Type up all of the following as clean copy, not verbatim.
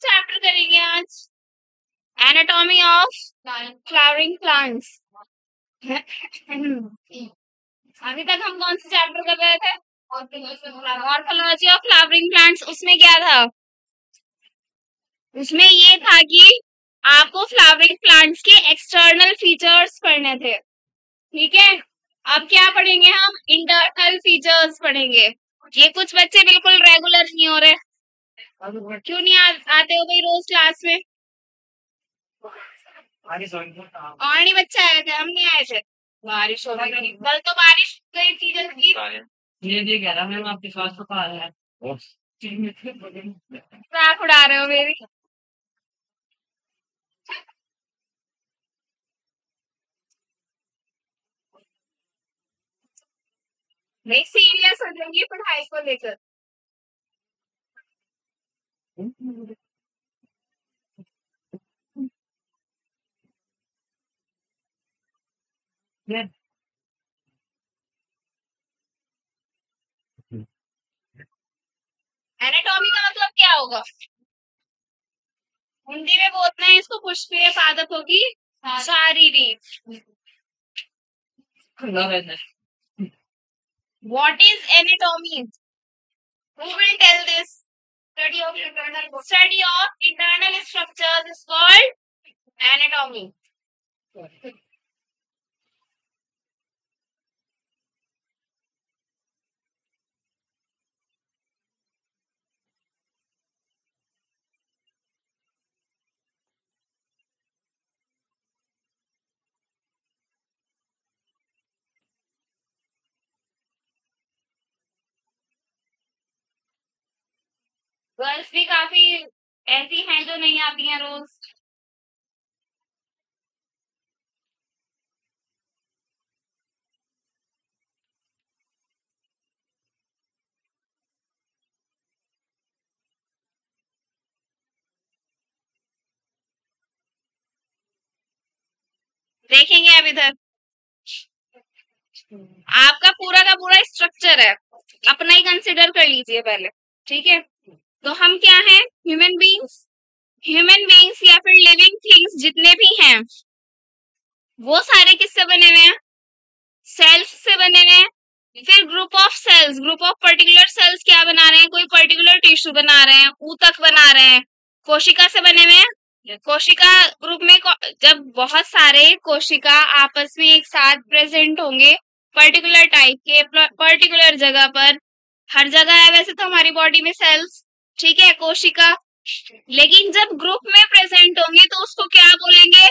Chapter करेंगे आज anatomy of flowering plants. अभी तक हम कौन से चैप्टर कर रहे थे? Morphology of flowering plants. उसमें क्या था? उसमें ये था कि आपको फ्लावरिंग प्लांट्स के एक्सटर्नल फीचर्स पढ़ने थे, ठीक है। अब क्या पढ़ेंगे हम? इंटरनल फीचर्स पढ़ेंगे। ये कुछ बच्चे बिल्कुल रेगुलर नहीं हो रहे। क्यों नहीं आते हो भाई रोज क्लास में? और नहीं बच्चे आए थे, हम नहीं आए थे। बारिश हो रही, कल तो बारिश गई थी जल्दी। ये कह रहा मैम आपके पास तो कहा है। मजाक उड़ा रहे हो मेरी? नहीं, सीरियस हो जाएंगी पढ़ाई को लेकर। एनाटॉमी का मतलब क्या होगा? हिंदी में बोलते हैं इसको पुष्पीय पादपों की शारीरिक। What is anatomy? Who will tell this? Study of internal structures is called anatomy. Girls भी काफी ऐसी हैं जो नहीं आती हैं रोज। देखेंगे अब इधर आपका पूरा का पूरा स्ट्रक्चर है, अपना ही कंसिडर कर लीजिए पहले, ठीक है। तो हम क्या हैं? ह्यूमन बींग्स या फिर लिविंग थिंग्स जितने भी हैं वो सारे किससे बने हुए हैं? सेल्स से बने हुए हैं। फिर ग्रुप ऑफ पर्टिकुलर सेल्स क्या बना रहे हैं? कोई पर्टिकुलर टिश्यू बना रहे हैं, ऊतक बना रहे हैं। कोशिका से बने हुए हैं। कोशिका ग्रुप में जब बहुत सारे कोशिका आपस में एक साथ प्रेजेंट होंगे पर्टिकुलर टाइप के पर्टिकुलर जगह पर, हर जगह है वैसे तो हमारी बॉडी में सेल्स, ठीक है, कोशिका। लेकिन जब ग्रुप में प्रेजेंट होंगे तो उसको क्या बोलेंगे?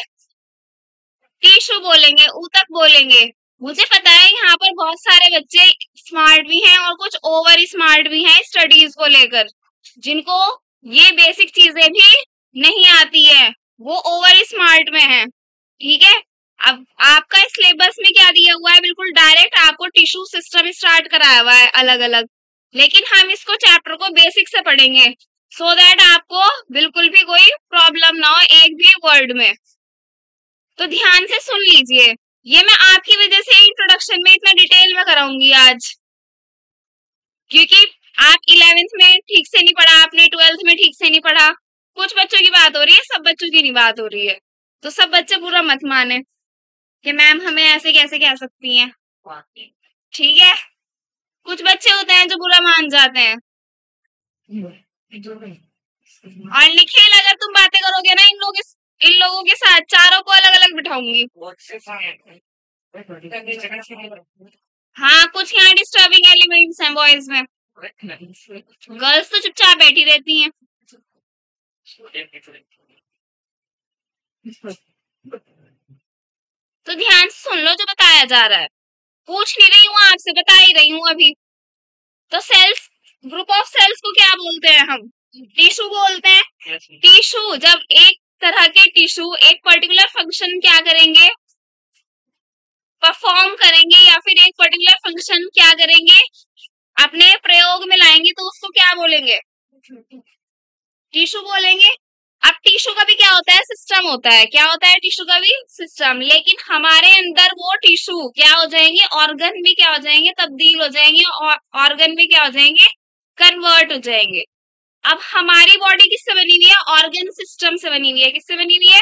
टिश्यू बोलेंगे, ऊतक बोलेंगे। मुझे पता है यहाँ पर बहुत सारे बच्चे स्मार्ट भी हैं और कुछ ओवर स्मार्ट भी हैं स्टडीज को लेकर, जिनको ये बेसिक चीजें भी नहीं आती है, वो ओवर स्मार्ट में है, ठीक है। अब आपका सिलेबस में क्या दिया हुआ है? बिल्कुल डायरेक्ट आपको टिश्यू सिस्टम स्टार्ट कराया हुआ है अलग अलग, लेकिन हम इसको चैप्टर को बेसिक से पढ़ेंगे सो दैट आपको बिल्कुल भी कोई प्रॉब्लम ना हो एक भी वर्ड में। तो ध्यान से सुन लीजिए, ये मैं आपकी वजह से इंट्रोडक्शन में इतना डिटेल में कराऊंगी आज, क्योंकि आप 11th में ठीक से नहीं पढ़ा, आपने 12th में ठीक से नहीं पढ़ा। कुछ बच्चों की बात हो रही है, सब बच्चों की नहीं बात हो रही है। तो सब बच्चे बुरा मत माने कि मैम हमें ऐसे कैसे कह सकती हैं, ठीक है। कुछ बच्चे होते हैं जो बुरा मान जाते हैं। और निखिल, अगर तुम बातें करोगे ना इन लोगों के साथ, चारों को अलग अलग बिठाऊंगी। हाँ, कुछ यहाँ डिस्टर्बिंग एलिमेंट्स हैं बॉयज में, गर्ल्स तो चुपचाप बैठी रहती हैं। तो ध्यान से सुन लो जो बताया जा रहा है, पूछ नहीं रही हूँ आपसे, बता ही रही हूँ अभी। तो सेल्स, ग्रुप ऑफ सेल्स को क्या बोलते हैं हम? टिश्यू बोलते हैं। टिश्यू, जब एक तरह के टिश्यू एक पर्टिकुलर फंक्शन क्या करेंगे? परफॉर्म करेंगे, या फिर एक पर्टिकुलर फंक्शन क्या करेंगे? अपने प्रयोग में लाएंगे, तो उसको क्या बोलेंगे? टिश्यू बोलेंगे। अब टिश्यू का भी क्या होता है, सिस्टम होता है। क्या होता है टिश्यू का भी, सिस्टम। लेकिन हमारे अंदर वो टिश्यू क्या हो जाएंगे, ऑर्गन भी क्या हो जाएंगे, तब्दील हो जाएंगे, और ऑर्गन भी क्या हो जाएंगे, कन्वर्ट हो जाएंगे। अब हमारी बॉडी किससे बनी हुई है, ऑर्गन सिस्टम से बनी हुई है। किससे बनी हुई है,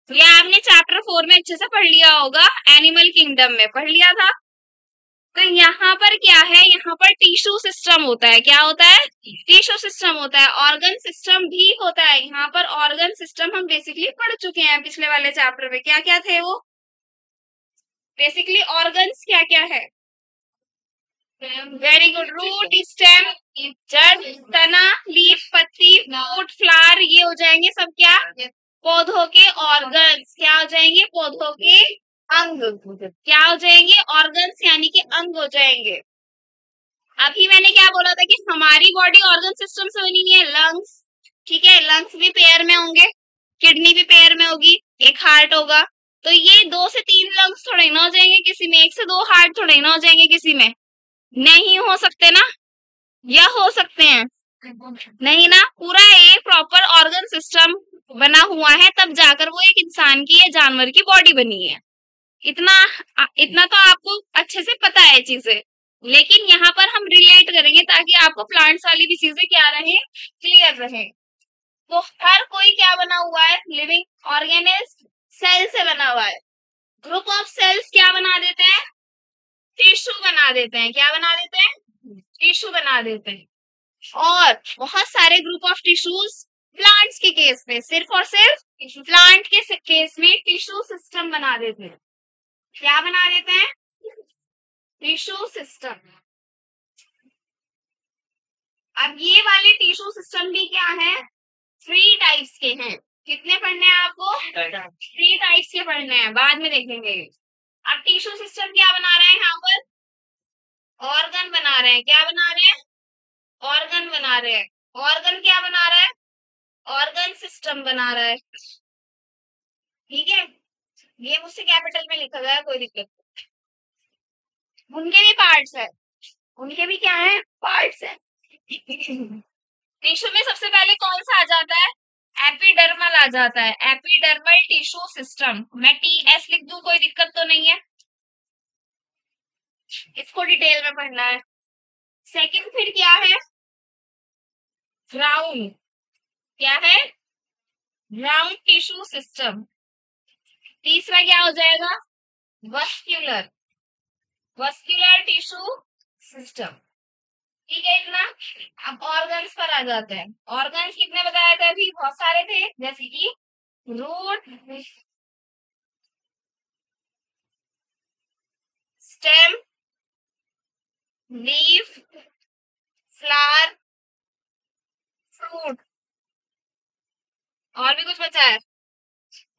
ये आपने चैप्टर 4 में अच्छे से पढ़ लिया होगा, एनिमल किंगडम में पढ़ लिया था। तो यहाँ पर क्या है, यहाँ पर टिश्यू सिस्टम होता है। क्या होता है, टिश्यू सिस्टम होता है। ऑर्गन सिस्टम भी होता है। यहाँ पर ऑर्गन सिस्टम हम बेसिकली पढ़ चुके हैं पिछले वाले चैप्टर में। क्या क्या थे वो, बेसिकली ऑर्गन्स क्या क्या है। वेरी गुड, रूट, स्टेम, जड़, तना, लीफ, पत्ती, फ्रूट, फ्लावर, ये हो जाएंगे सब क्या, पौधों के ऑर्गन्स। क्या हो जाएंगे, पौधों के अंग। क्या हो जाएंगे, ऑर्गन्स यानी कि अंग हो जाएंगे। अभी मैंने क्या बोला था कि हमारी बॉडी ऑर्गन सिस्टम से बनी हुई है। लंग्स, ठीक है, लंग्स भी पेयर में होंगे, किडनी भी पेयर में होगी, एक हार्ट होगा। तो ये 2 से 3 लंग्स थोड़े ना हो जाएंगे किसी में, 1 से 2 हार्ट थोड़े ना हो जाएंगे किसी में, नहीं हो सकते ना, या हो सकते हैं, नहीं ना। पूरा एक प्रॉपर ऑर्गन सिस्टम बना हुआ है, तब जाकर वो एक इंसान की या जानवर की बॉडी बनी है। इतना इतना तो आपको अच्छे से पता है चीजें, लेकिन यहाँ पर हम रिलेट करेंगे ताकि आपको प्लांट्स वाली भी चीजें क्या रहे, क्लियर रहे। तो हर कोई क्या बना हुआ है, लिविंग ऑर्गेनिज्म सेल से बना हुआ है। ग्रुप ऑफ सेल्स क्या बना देते हैं, टिश्यू बना देते हैं। क्या बना देते हैं, टिश्यू बना देते हैं। और बहुत सारे ग्रुप ऑफ टिश्यूज प्लांट्स के केस में, सिर्फ और सिर्फ प्लांट के केस में टिश्यू सिस्टम बना देते हैं। क्या बना देते हैं, टिश्यू सिस्टम। अब ये वाले टिश्यू सिस्टम भी क्या है, 3 टाइप्स के हैं। कितने पढ़ने हैं आपको, 3 टाइप्स के पढ़ने हैं, बाद में देखेंगे। अब टिश्यू सिस्टम क्या बना रहे हैं, यहाँ पर ऑर्गन बना रहे हैं। क्या बना रहे हैं, ऑर्गन बना रहे हैं। ऑर्गन क्या बना रहा है, ऑर्गन सिस्टम बना रहा है। ठीक है, ये मुझसे कैपिटल में लिखा गया है, कोई दिक्कत नहीं। उनके भी पार्ट्स है, उनके भी क्या है, पार्ट्स है। टिश्यू में सबसे पहले कौन सा आ जाता है, एपिडर्मल आ जाता है, एपिडर्मल टिश्यू सिस्टम। मैं TS लिख दूं, कोई दिक्कत तो नहीं है, इसको डिटेल में पढ़ना है। सेकंड फिर क्या है, ग्राउंड। क्या है, ग्राउंड टिश्यू सिस्टम। तीसरा क्या हो जाएगा, वस्क्यूलर, वस्क्यूलर टिश्यू सिस्टम। ठीक है इतना। अब ऑर्गन्स पर आ जाते हैं। ऑर्गन्स कितने बताए थे अभी, बहुत सारे थे, जैसे कि root, stem, leaf, flower, fruit. और भी कुछ बचा है,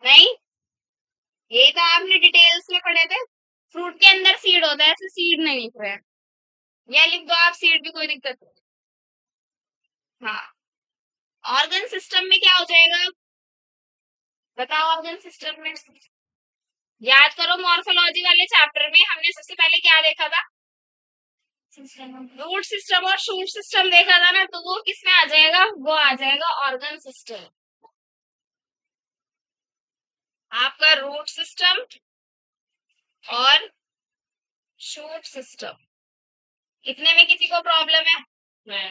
नहीं, ये तो आपने डिटेल्स में पढ़े थे। फ्रूट के अंदर सीड होता है, ऐसे सीड नहीं लिख रहे हैं, या लिख दो आप सीड भी, कोई दिक्कत नहीं। हाँ, ऑर्गन सिस्टम में क्या हो जाएगा, बताओ। ऑर्गन सिस्टम में याद करो, मॉर्फोलॉजी वाले चैप्टर में हमने सबसे पहले क्या देखा था, रूट सिस्टम और शूट सिस्टम देखा था ना, तो वो किसमें आ जाएगा, वो आ जाएगा ऑर्गन सिस्टम। आपका रूट सिस्टम और शूट सिस्टम, इतने में किसी को प्रॉब्लम है,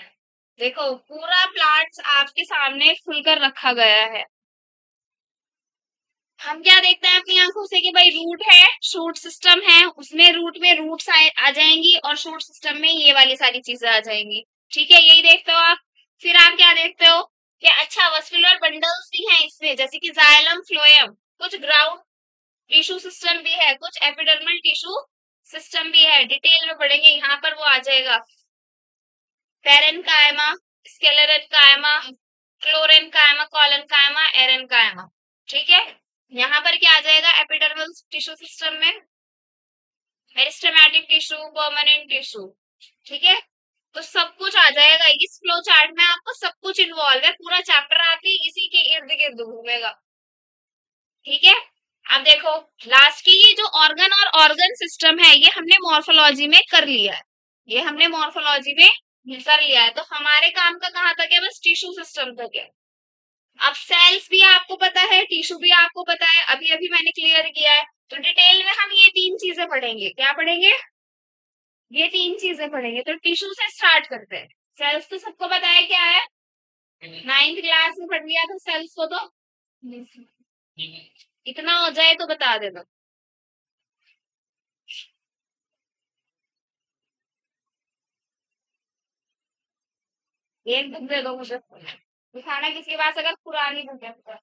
देखो पूरा प्लांट्स आपके सामने खुलकर रखा गया है। हम क्या देखते हैं अपनी आंखों से कि भाई रूट है, शूट सिस्टम है, उसमें रूट में रूट्स आ जाएंगी और शूट सिस्टम में ये वाली सारी चीजें आ जाएंगी। ठीक है, यही देखते हो आप। फिर आप क्या देखते हो कि अच्छा वस्कुलर बंडल्स भी हैं इसमें, जैसे कि जाइलम, फ्लोएम, कुछ ग्राउंड टिश्यू सिस्टम भी है, कुछ एपिडर्मल टिश्यू सिस्टम भी है। डिटेल में पढ़ेंगे, यहाँ पर वो आ जाएगा, पेरेन्काइमा, स्क्लेरेन्काइमा, क्लोरेन्काइमा, कॉलेन्काइमा, एरेन्काइमा। ठीक है, यहाँ पर क्या आ जाएगा, एपिडर्मल टिश्यू सिस्टम में मेरिस्टेमेटिक टिश्यू, परमानेंट टिश्यू। ठीक है, तो सब कुछ आ जाएगा इस फ्लो चार्ट में, आपको सब कुछ इन्वॉल्व है, पूरा चैप्टर आपके इसी के इर्द गिर्द घूमेगा। ठीक है, अब देखो लास्ट की ये जो ऑर्गन और ऑर्गन सिस्टम है, ये हमने मॉर्फोलॉजी में कर लिया है, ये हमने मॉर्फोलॉजी में कर लिया है। तो हमारे काम का कहाँ तक है, बस टिश्यू सिस्टम तक है। अब सेल्स भी आपको पता है, टिश्यू भी आपको पता है, अभी अभी मैंने क्लियर किया है। तो डिटेल में हम ये तीन चीजें पढ़ेंगे। क्या पढ़ेंगे? ये तीन चीजें पढ़ेंगे। तो टिश्यू से स्टार्ट करते हैं। सेल्स तो सबको पता है क्या है, 9th क्लास में पढ़ लिया था सेल्स को। तो इतना हो जाए तो बता देना। एक बुक दे दो मुझे, दिखाना किसके पास अगर पुरानी बुक है तो।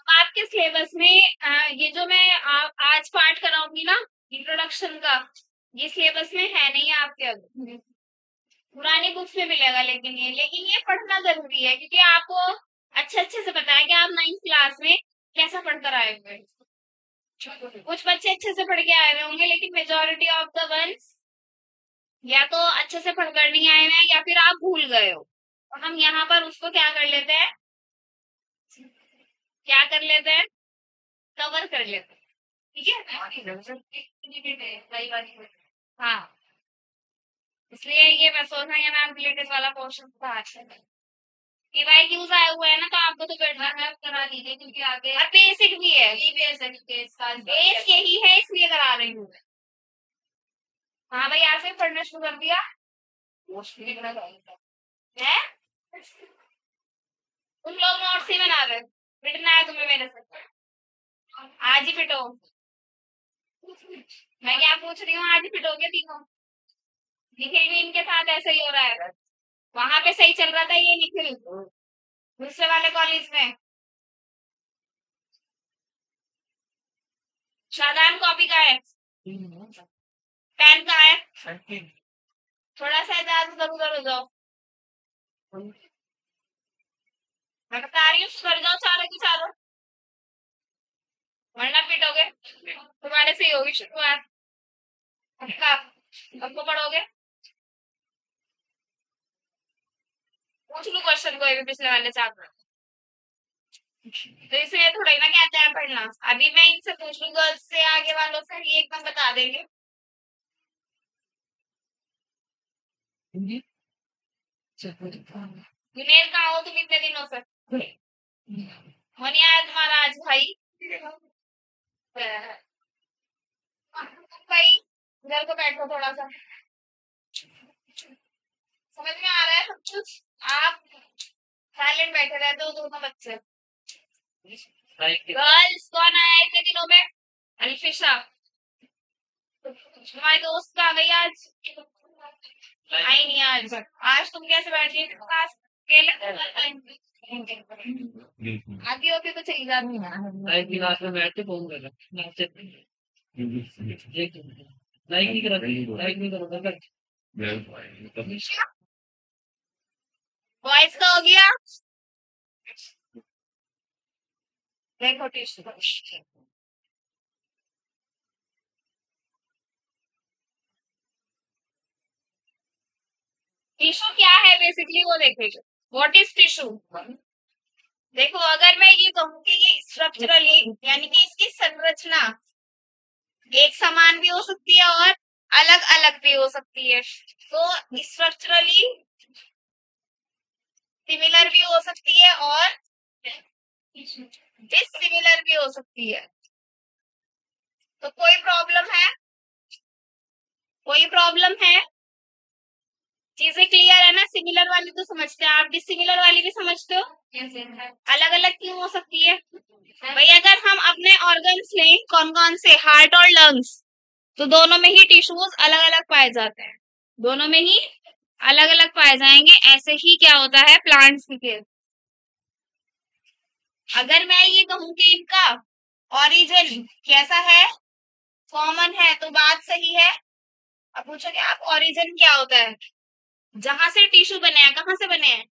आपके सिलेबस में ये जो मैं आज पार्ट कराऊंगी ना, इंट्रोडक्शन का, ये सिलेबस में है नहीं आपके। अब पुरानी बुक्स में मिलेगा, लेकिन ये पढ़ना जरूरी है, क्योंकि आपको अच्छे अच्छे से पता है कि आप 9th क्लास में कैसा पढ़कर आए हुए हैं। कुछ बच्चे अच्छे से पढ़ के आए हुए होंगे, लेकिन मेजोरिटी ऑफ द वंस या तो अच्छे से पढ़कर नहीं आए हुए हैं, या फिर आप भूल गए हो। और हम यहाँ पर उसको क्या कर लेते हैं, क्या कर लेते हैं, कवर कर लेते हैं। ठीक है। हाँ, इसलिए ये मैं सोच रही हूँ मैम रिलेटेड वाला पोर्शन था अच्छा। कि भाई क्यूज आया हुआ है ना, तो आपको तो बैठना है, करा दीजिए, क्योंकि आगे और बेसिक भी है, ये बेस यही है, इसलिए करा रही हूँ। हाँ भाई, आज से पढ़ना शुरू कर दिया है। तुम लोग नोट्स ही बना रहे हो, पिटना है तुम्हें मेरे से, आज ही पिटो। मैं क्या पूछ रही हूँ, आज ही पिटोगे तीनों। निखिल भी इनके साथ ऐसे ही हो रहा है, वहां पे सही चल रहा था ये निखिल दूसरे वाले कॉलेज में। शादान कॉपी का है, पेन का है, थोड़ा सा इधर उधर उधर हो जाओ। मैं बता रही हूँ, कर जाओ चारों की चारों, वरना पिटोगे। तुम्हारे से ही होगी शुरुआत, पक्का। अब को पढ़ोगे, पूछ लूं क्वेश्चन कोई भी पिछले वाले चैप्टर। तो इसलिए थोड़ा ही ना कहते हैं पढ़ना। अभी मैं इनसे पूछ लूं, गर्ल्स से, आगे वालों से, ये एकदम बता देंगे। जुनेर कहाँ हो तुम इतने दिनों से? हो नहीं आया तुम्हारा आज भाई? भाई इधर को बैठो थोड़ा सा, समझ में आ रहा है सब कुछ? आप साइलेंट बैठे रहते हो दोनों बच्चे। गर्ल्स कौन आया इतने दिनों में? अल्फिशा, तुम्हारी दोस्त कहाँ गई आज? आई नहीं आज। आज तुम कैसे बैठ गई पास? अकेले आती होती तो चली जाती। लाइक क्लास में बैठ के फोन कर रहा, लाइक नहीं करा, लाइक नहीं करा। बॉयज का हो गया, देखो टिश्यू। टिश्यू क्या है बेसिकली वो देखेगा। What is tissue? देखो, अगर मैं ये कहूँ कि ये स्ट्रक्चरली, यानी कि इसकी संरचना एक समान भी हो सकती है और अलग अलग भी हो सकती है। तो स्ट्रक्चरली सिमिलर भी हो सकती है और डिसिमिलर भी हो सकती है। तो कोई प्रॉब्लम है? कोई प्रॉब्लम है? चीजें क्लियर है ना? सिमिलर वाली तो समझते हैं, आप डिसिमिलर वाली भी समझते हो? अलग अलग क्यों हो सकती है भाई? अगर हम अपने ऑर्गन्स लें, कौन कौन से, हार्ट और लंग्स, तो दोनों में ही टिश्यूज अलग अलग पाए जाते हैं, दोनों में ही अलग अलग पाए जाएंगे। ऐसे ही क्या होता है प्लांट्स के। अगर मैं ये कहूं कि इनका ओरिजिन कैसा है, कॉमन है, तो बात सही है। अब पूछोगे आप ओरिजिन क्या होता है, जहां से टिश्यू बने हैं, कहाँ से बने हैं,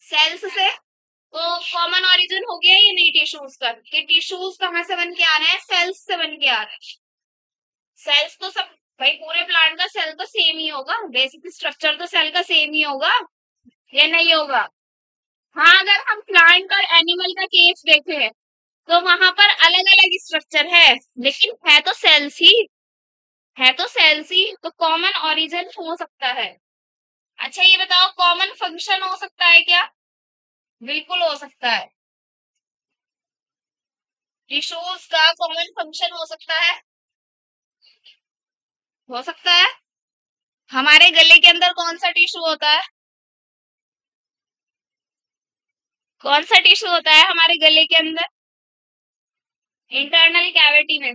सेल्स से। तो कॉमन ओरिजिन हो गया ये नहीं टिश्यूज का, कि टिश्यूज कहाँ से बन के आ रहे हैं, सेल्स से बन के आ रहे हैं। सेल्स तो सब भाई, पूरे प्लांट का सेल तो सेम ही होगा, बेसिक स्ट्रक्चर तो सेल का सेम ही होगा, ये नहीं होगा। हाँ, अगर हम प्लांट और एनिमल का केस देखें तो वहां पर अलग अलग स्ट्रक्चर है, लेकिन है तो सेल्स ही, है तो सेल्स ही, तो कॉमन ओरिजिन हो सकता है। अच्छा ये बताओ, कॉमन फंक्शन हो सकता है क्या? बिल्कुल हो सकता है। टिश्यूज का कॉमन फंक्शन हो सकता है, हो सकता है। हमारे गले के अंदर कौन सा टिश्यू होता है, कौन सा टिश्यू होता है हमारे गले के अंदर, इंटरनल कैविटी में?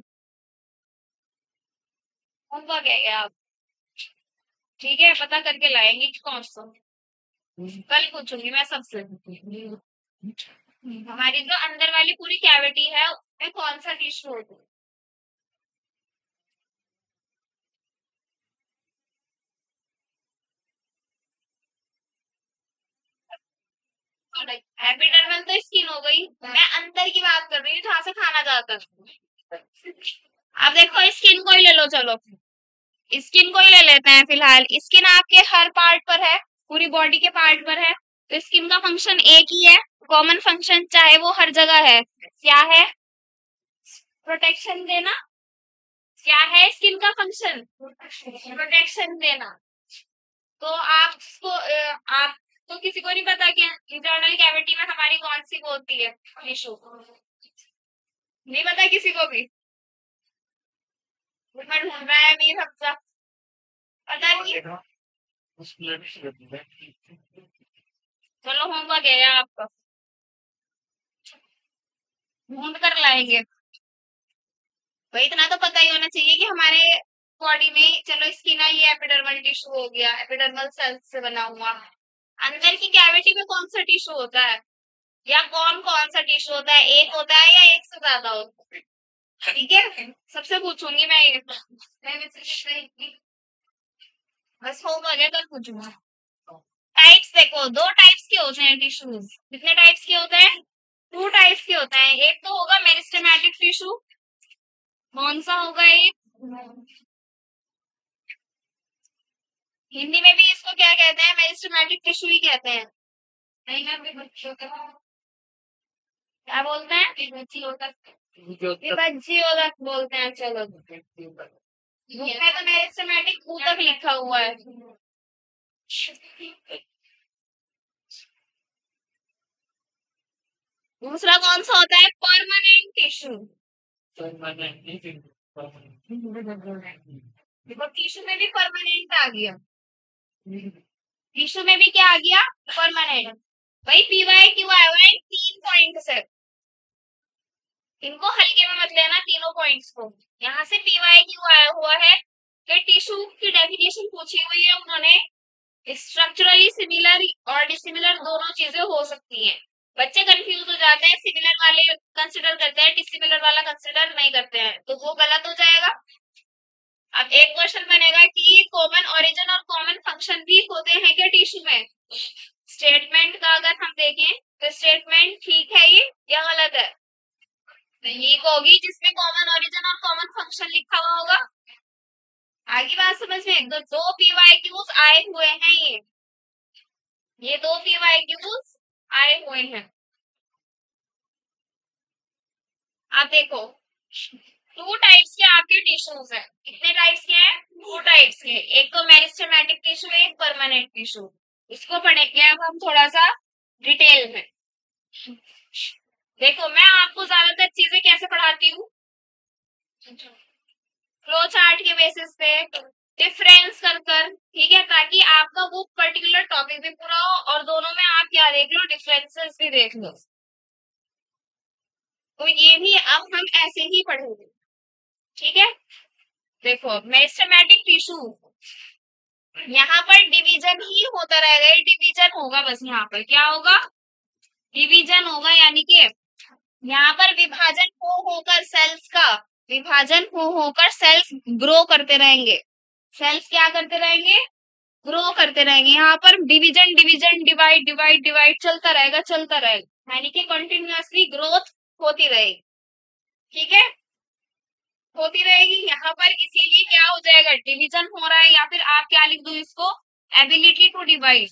कौन सा क्या है आप? ठीक है, पता करके लाएंगे कि कौन सा। कल पूछूंगी मैं सबसे, हमारी जो अंदर वाली पूरी कैविटी है उसमें कौन सा टिश्यू होता है। एपिडर्मल तो स्किन हो गई, मैं अंदर की बात कर रही हूँ जहां से खाना जाता है। अब देखो स्किन को ही ले लो, चलो स्किन को ही ले लेते हैं फिलहाल। स्किन आपके हर पार्ट पर है, पूरी बॉडी के पार्ट पर है, तो स्किन का फंक्शन एक ही है, कॉमन फंक्शन, चाहे वो हर जगह है। क्या है? प्रोटेक्शन देना। क्या है स्किन का फंक्शन? प्रोटेक्शन देना। तो आप तो किसी को नहीं पता कि इंटरनल कैविटी में हमारी कौन सी वो होती है टिश्यू, नहीं पता किसी को भी। ढूंढ रहा है मीर हमजा, पता नहीं। चलो होमवर्क है आपका, ढूंढ कर लाएंगे। भाई इतना तो पता ही होना चाहिए कि हमारे बॉडी में, चलो स्किन है, ये एपिडर्मल टिश्यू हो गया, एपिडर्मल सेल्स से बना हुआ। अंदर की कैविटी में कौन सा टिश्यू होता है, या कौन कौन सा टिश्यू होता है, एक होता है या एक से ज्यादा होता है? ठीक है, सबसे पूछूंगी मैं ये, बस होमवर्क है, कल पूछूंगा। टाइप्स देखो, दो टाइप्स के होते हैं टिश्यूज। कितने टाइप्स के होते हैं? टू टाइप्स के होते हैं। एक तो होगा मेरिस्टेमेटिक टिश्यू, कौन सा होगा एक, हिंदी में भी इसको क्या कहते हैं, मेरिस्टेमेटिक टिश्यू ही कहते हैं। नहीं मैं भी बच्चों का क्या बोलते हैं, विभज्योदक बोलते हैं। चलो बुक में तो मेरिस्टेमेटिक ऊतक लिखा हुआ है। दूसरा कौन सा होता है, परमानेंट टिश्यू। देखो टिश्यू में भी परमानेंट आ गया, टिश्यू में भी क्या आ गया, परमानेंट। भाई पीवाई क्यों आया हुआ है 3 पॉइंट से, इनको हल्के में मत लेना तीनों पॉइंट्स को। यहाँ से पीवाई क्यों आया हुआ है कि टिश्यू की डेफिनेशन पूछी हुई है उन्होंने, स्ट्रक्चरली सिमिलर और डिसिमिलर दोनों चीजें हो सकती हैं। बच्चे कंफ्यूज हो जाते हैं, सिमिलर वाले कंसिडर करते हैं, डिसिमिलर वाला कंसिडर नहीं करते हैं, तो वो गलत हो जाएगा। अब एक क्वेश्चन बनेगा कि कॉमन ओरिजिन और कॉमन फंक्शन भी होते हैं क्या टिश्यू में। स्टेटमेंट का अगर हम देखें तो स्टेटमेंट ठीक है ये या गलत है? ठीक होगी, जिसमें कॉमन ओरिजिन और कॉमन फंक्शन लिखा हुआ होगा। आगे बात समझ में, तो दो पीवाईक्यूज आए हुए हैं, ये दो पीवाईक्यूज आए हुए हैं। आप देखो टू टाइप्स के आपके टिश्यूज हैं। कितने टाइप्स के हैं? टू टाइप्स के, एक तो मेरिस्टेमेटिक टिश्यू, एक परमानेंट टिश्यू। इसको पढ़ेंगे अब हम थोड़ा सा डिटेल में। देखो मैं आपको ज्यादातर चीजें कैसे पढ़ाती हूँ, फ्लो चार्ट के बेसिस पे, डिफरेंस कर कर, ठीक है, ताकि आपका वो पर्टिकुलर टॉपिक टॉपिक भी पूरा हो और दोनों में आप क्या देख लो, डिफरेंसेस भी देख लो। तो ये भी अब हम ऐसे ही पढ़ेंगे, ठीक है। देखो मेरिस्टेमेटिक टिश्यू, यहाँ पर डिवीजन ही होता रहेगा, डिवीजन होगा बस, यहाँ पर क्या होगा, डिवीजन होगा, यानी कि यहाँ पर विभाजन हो होकर सेल्स का, विभाजन हो होकर सेल्स ग्रो करते रहेंगे, सेल्स क्या करते रहेंगे, ग्रो करते रहेंगे। यहाँ पर division division divide divide divide चलता रहेगा, चलता रहेगा, यानी कि कंटिन्यूअसली ग्रोथ होती रहेगी, ठीक है, होती रहेगी। यहाँ पर इसीलिए क्या हो जाएगा, डिवीजन हो रहा है, या फिर आप क्या लिख दो इसको, एबिलिटी टू डिवाइड,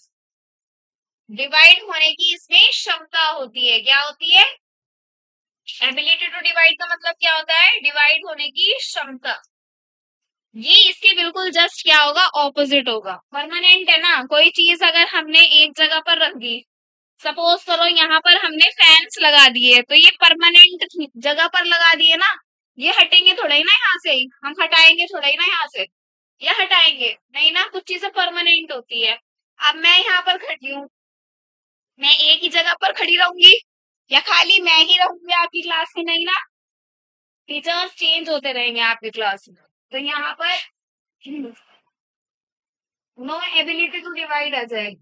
डिवाइड होने की इसमें क्षमता होती है, क्या होती है, एबिलिटी टू डिवाइड का मतलब क्या होता है, डिवाइड होने की क्षमता। ये इसके बिल्कुल जस्ट क्या होगा, ऑपोजिट होगा। परमानेंट है ना, कोई चीज अगर हमने एक जगह पर रख दी, सपोज करो यहाँ पर हमने फैंस लगा दिए, तो ये परमानेंट जगह पर लगा दिए ना, ये हटेंगे थोड़ा ही ना यहाँ से, हम हटाएंगे थोड़ा ही ना यहाँ से, या हटाएंगे नहीं ना, कुछ चीजें परमानेंट होती है। अब मैं यहाँ पर खड़ी हूँ, मैं एक ही जगह पर खड़ी रहूंगी या खाली मैं ही रहूंगी आपकी क्लास में, नहीं ना, टीचर्स चेंज होते रहेंगे आपकी क्लास में। तो यहाँ पर नो एबिलिटी टू डिवाइड आ जाएगी।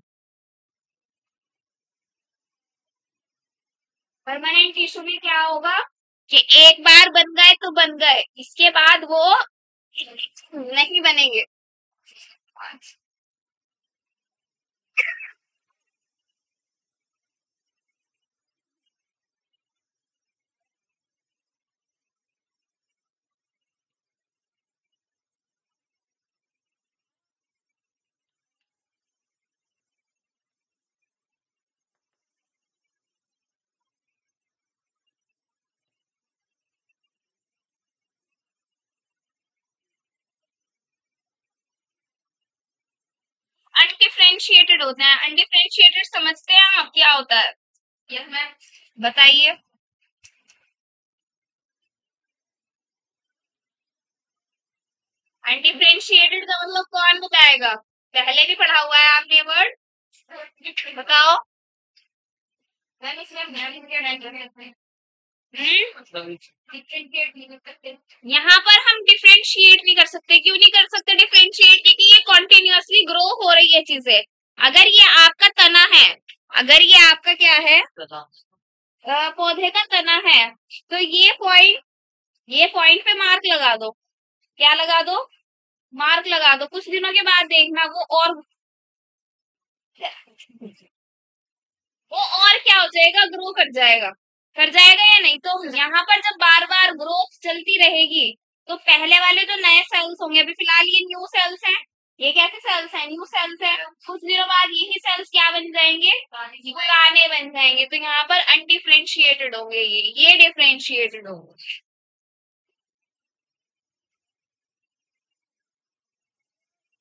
परमानेंट टिश्यू में क्या होगा कि एक बार बन गए तो बन गए, इसके बाद वो नहीं बनेंगे। अनडिफरेंशिएटेड होते हैं, अनडिफरेंशिएटेड समझते हैं आप क्या होता है, ये हमें बताइए। अनडिफरेंशिएटेड का मतलब कौन बताएगा, पहले भी पढ़ा हुआ है आपने वर्ड, बताओ। यहाँ पर हम डिफरेंशिएट नहीं कर सकते, क्यों नहीं कर सकते डिफरेंशिएट, क्योंकि ये कॉन्टिन्यूअसली ग्रो हो रही है चीजें। अगर ये आपका तना है, अगर ये आपका क्या है, पौधे का तना है, तो ये पॉइंट पे मार्क लगा दो, क्या लगा दो, मार्क लगा दो। कुछ दिनों के बाद देखना वो और क्या हो जाएगा, ग्रो कर जाएगा, कर जाएगा या नहीं। तो यहाँ पर जब बार बार ग्रोथ चलती रहेगी, तो पहले वाले जो नए सेल्स होंगे, अभी फिलहाल ये न्यू सेल्स हैं, ये कैसे सेल्स हैं, न्यू सेल्स हैं, कुछ दिनों बाद यही सेल्स क्या बन जाएंगे, पुराने बन जाएंगे। तो यहाँ पर अनडिफरेंशिएटेड होंगे, ये डिफरेंशिएटेड होंगे।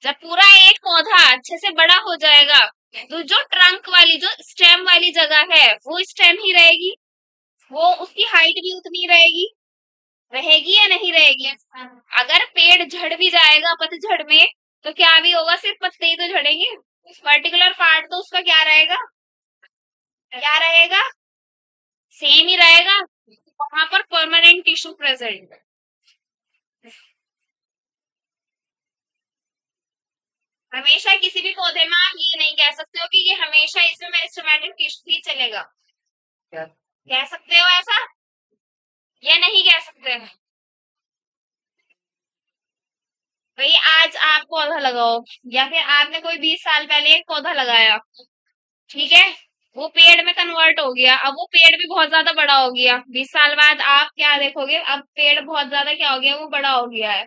जब पूरा एक पौधा अच्छे से बड़ा हो जाएगा, तो जो ट्रंक वाली, जो स्टेम वाली जगह है, वो स्टेम ही रहेगी, वो उसकी हाइट भी उतनी रहेगी, रहेगी या नहीं रहेगी। अगर पेड़ झड़ भी जाएगा पतझड़ में, तो क्या भी होगा, सिर्फ पत्ते ही तो झड़ेंगे, पर्टिकुलर पार्ट तो उसका क्या रहेगा, क्या रहेगा, सेम ही रहेगा। वहां पर परमानेंट टिश्यू प्रेजेंट है। हमेशा किसी भी पौधे में आप ये नहीं कह सकते हो कि ये हमेशा इसमें मेरिस्टेमेटिक टिश्यू ही चलेगा, कह सकते हो ऐसा, या नहीं कह सकते हैं। भाई आज आप पौधा लगाओ, या फिर आपने कोई 20 साल पहले एक पौधा लगाया, ठीक है, वो पेड़ में कन्वर्ट हो गया, अब वो पेड़ भी बहुत ज्यादा बड़ा हो गया, 20 साल बाद आप क्या देखोगे, अब पेड़ बहुत ज्यादा क्या हो गया, वो बड़ा हो गया है।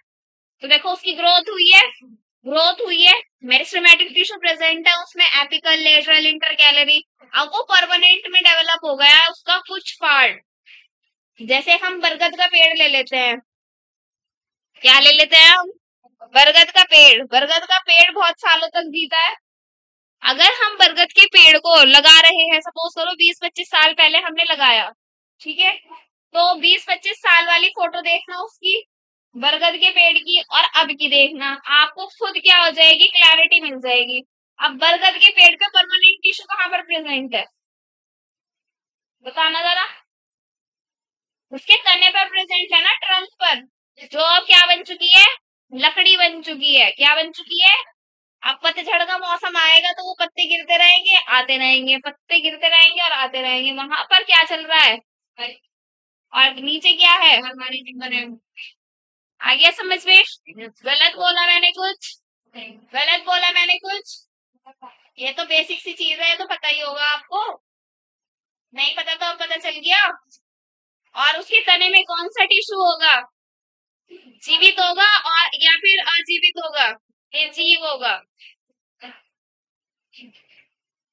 तो देखो उसकी ग्रोथ हुई है, ग्रोथ हुई है, मेरिस्टेमेटिक टिश्यू प्रेजेंट है उसमें, एपिकल, लेटरल, इंटरकैलरी। अब वो परमानेंट में डेवलप हो गया है उसका कुछ पार्ट। जैसे हम बरगद का पेड़ ले लेते हैं, क्या ले लेते हैं हम, बरगद का पेड़, बरगद का पेड़ बहुत सालों तक जीता है। अगर हम बरगद के पेड़ को लगा रहे हैं, सपोज करो 20-25 साल पहले हमने लगाया, ठीक है, तो 20-25 साल वाली फोटो देखना उसकी, बरगद के पेड़ की, और अब की देखना, आपको खुद क्या हो जाएगी, क्लैरिटी मिल जाएगी। अब बरगद के पेड़ पे परमानेंट टिश्यू कहाँ पर प्रेजेंट है, बताना जरा। उसके तने पर प्रेजेंट है ना, ट्रंक पर, जो अब क्या बन चुकी है, लकड़ी बन चुकी है। क्या बन चुकी है? अब पतझड़ का मौसम आएगा तो वो पत्ते गिरते रहेंगे, आते रहेंगे, पत्ते गिरते रहेंगे और आते रहेंगे। वहां पर क्या चल रहा है, और नीचे क्या है, आ गया समझ में? गलत बोला मैंने कुछ, गलत बोला मैंने कुछ? ये तो बेसिक सी चीज है, ये तो पता ही होगा आपको। नहीं पता तो अब पता चल गया। और उसके तने में कौन सा टिश्यू होगा, जीवित होगा और या फिर अजीवित होगा, निर्जीव होगा,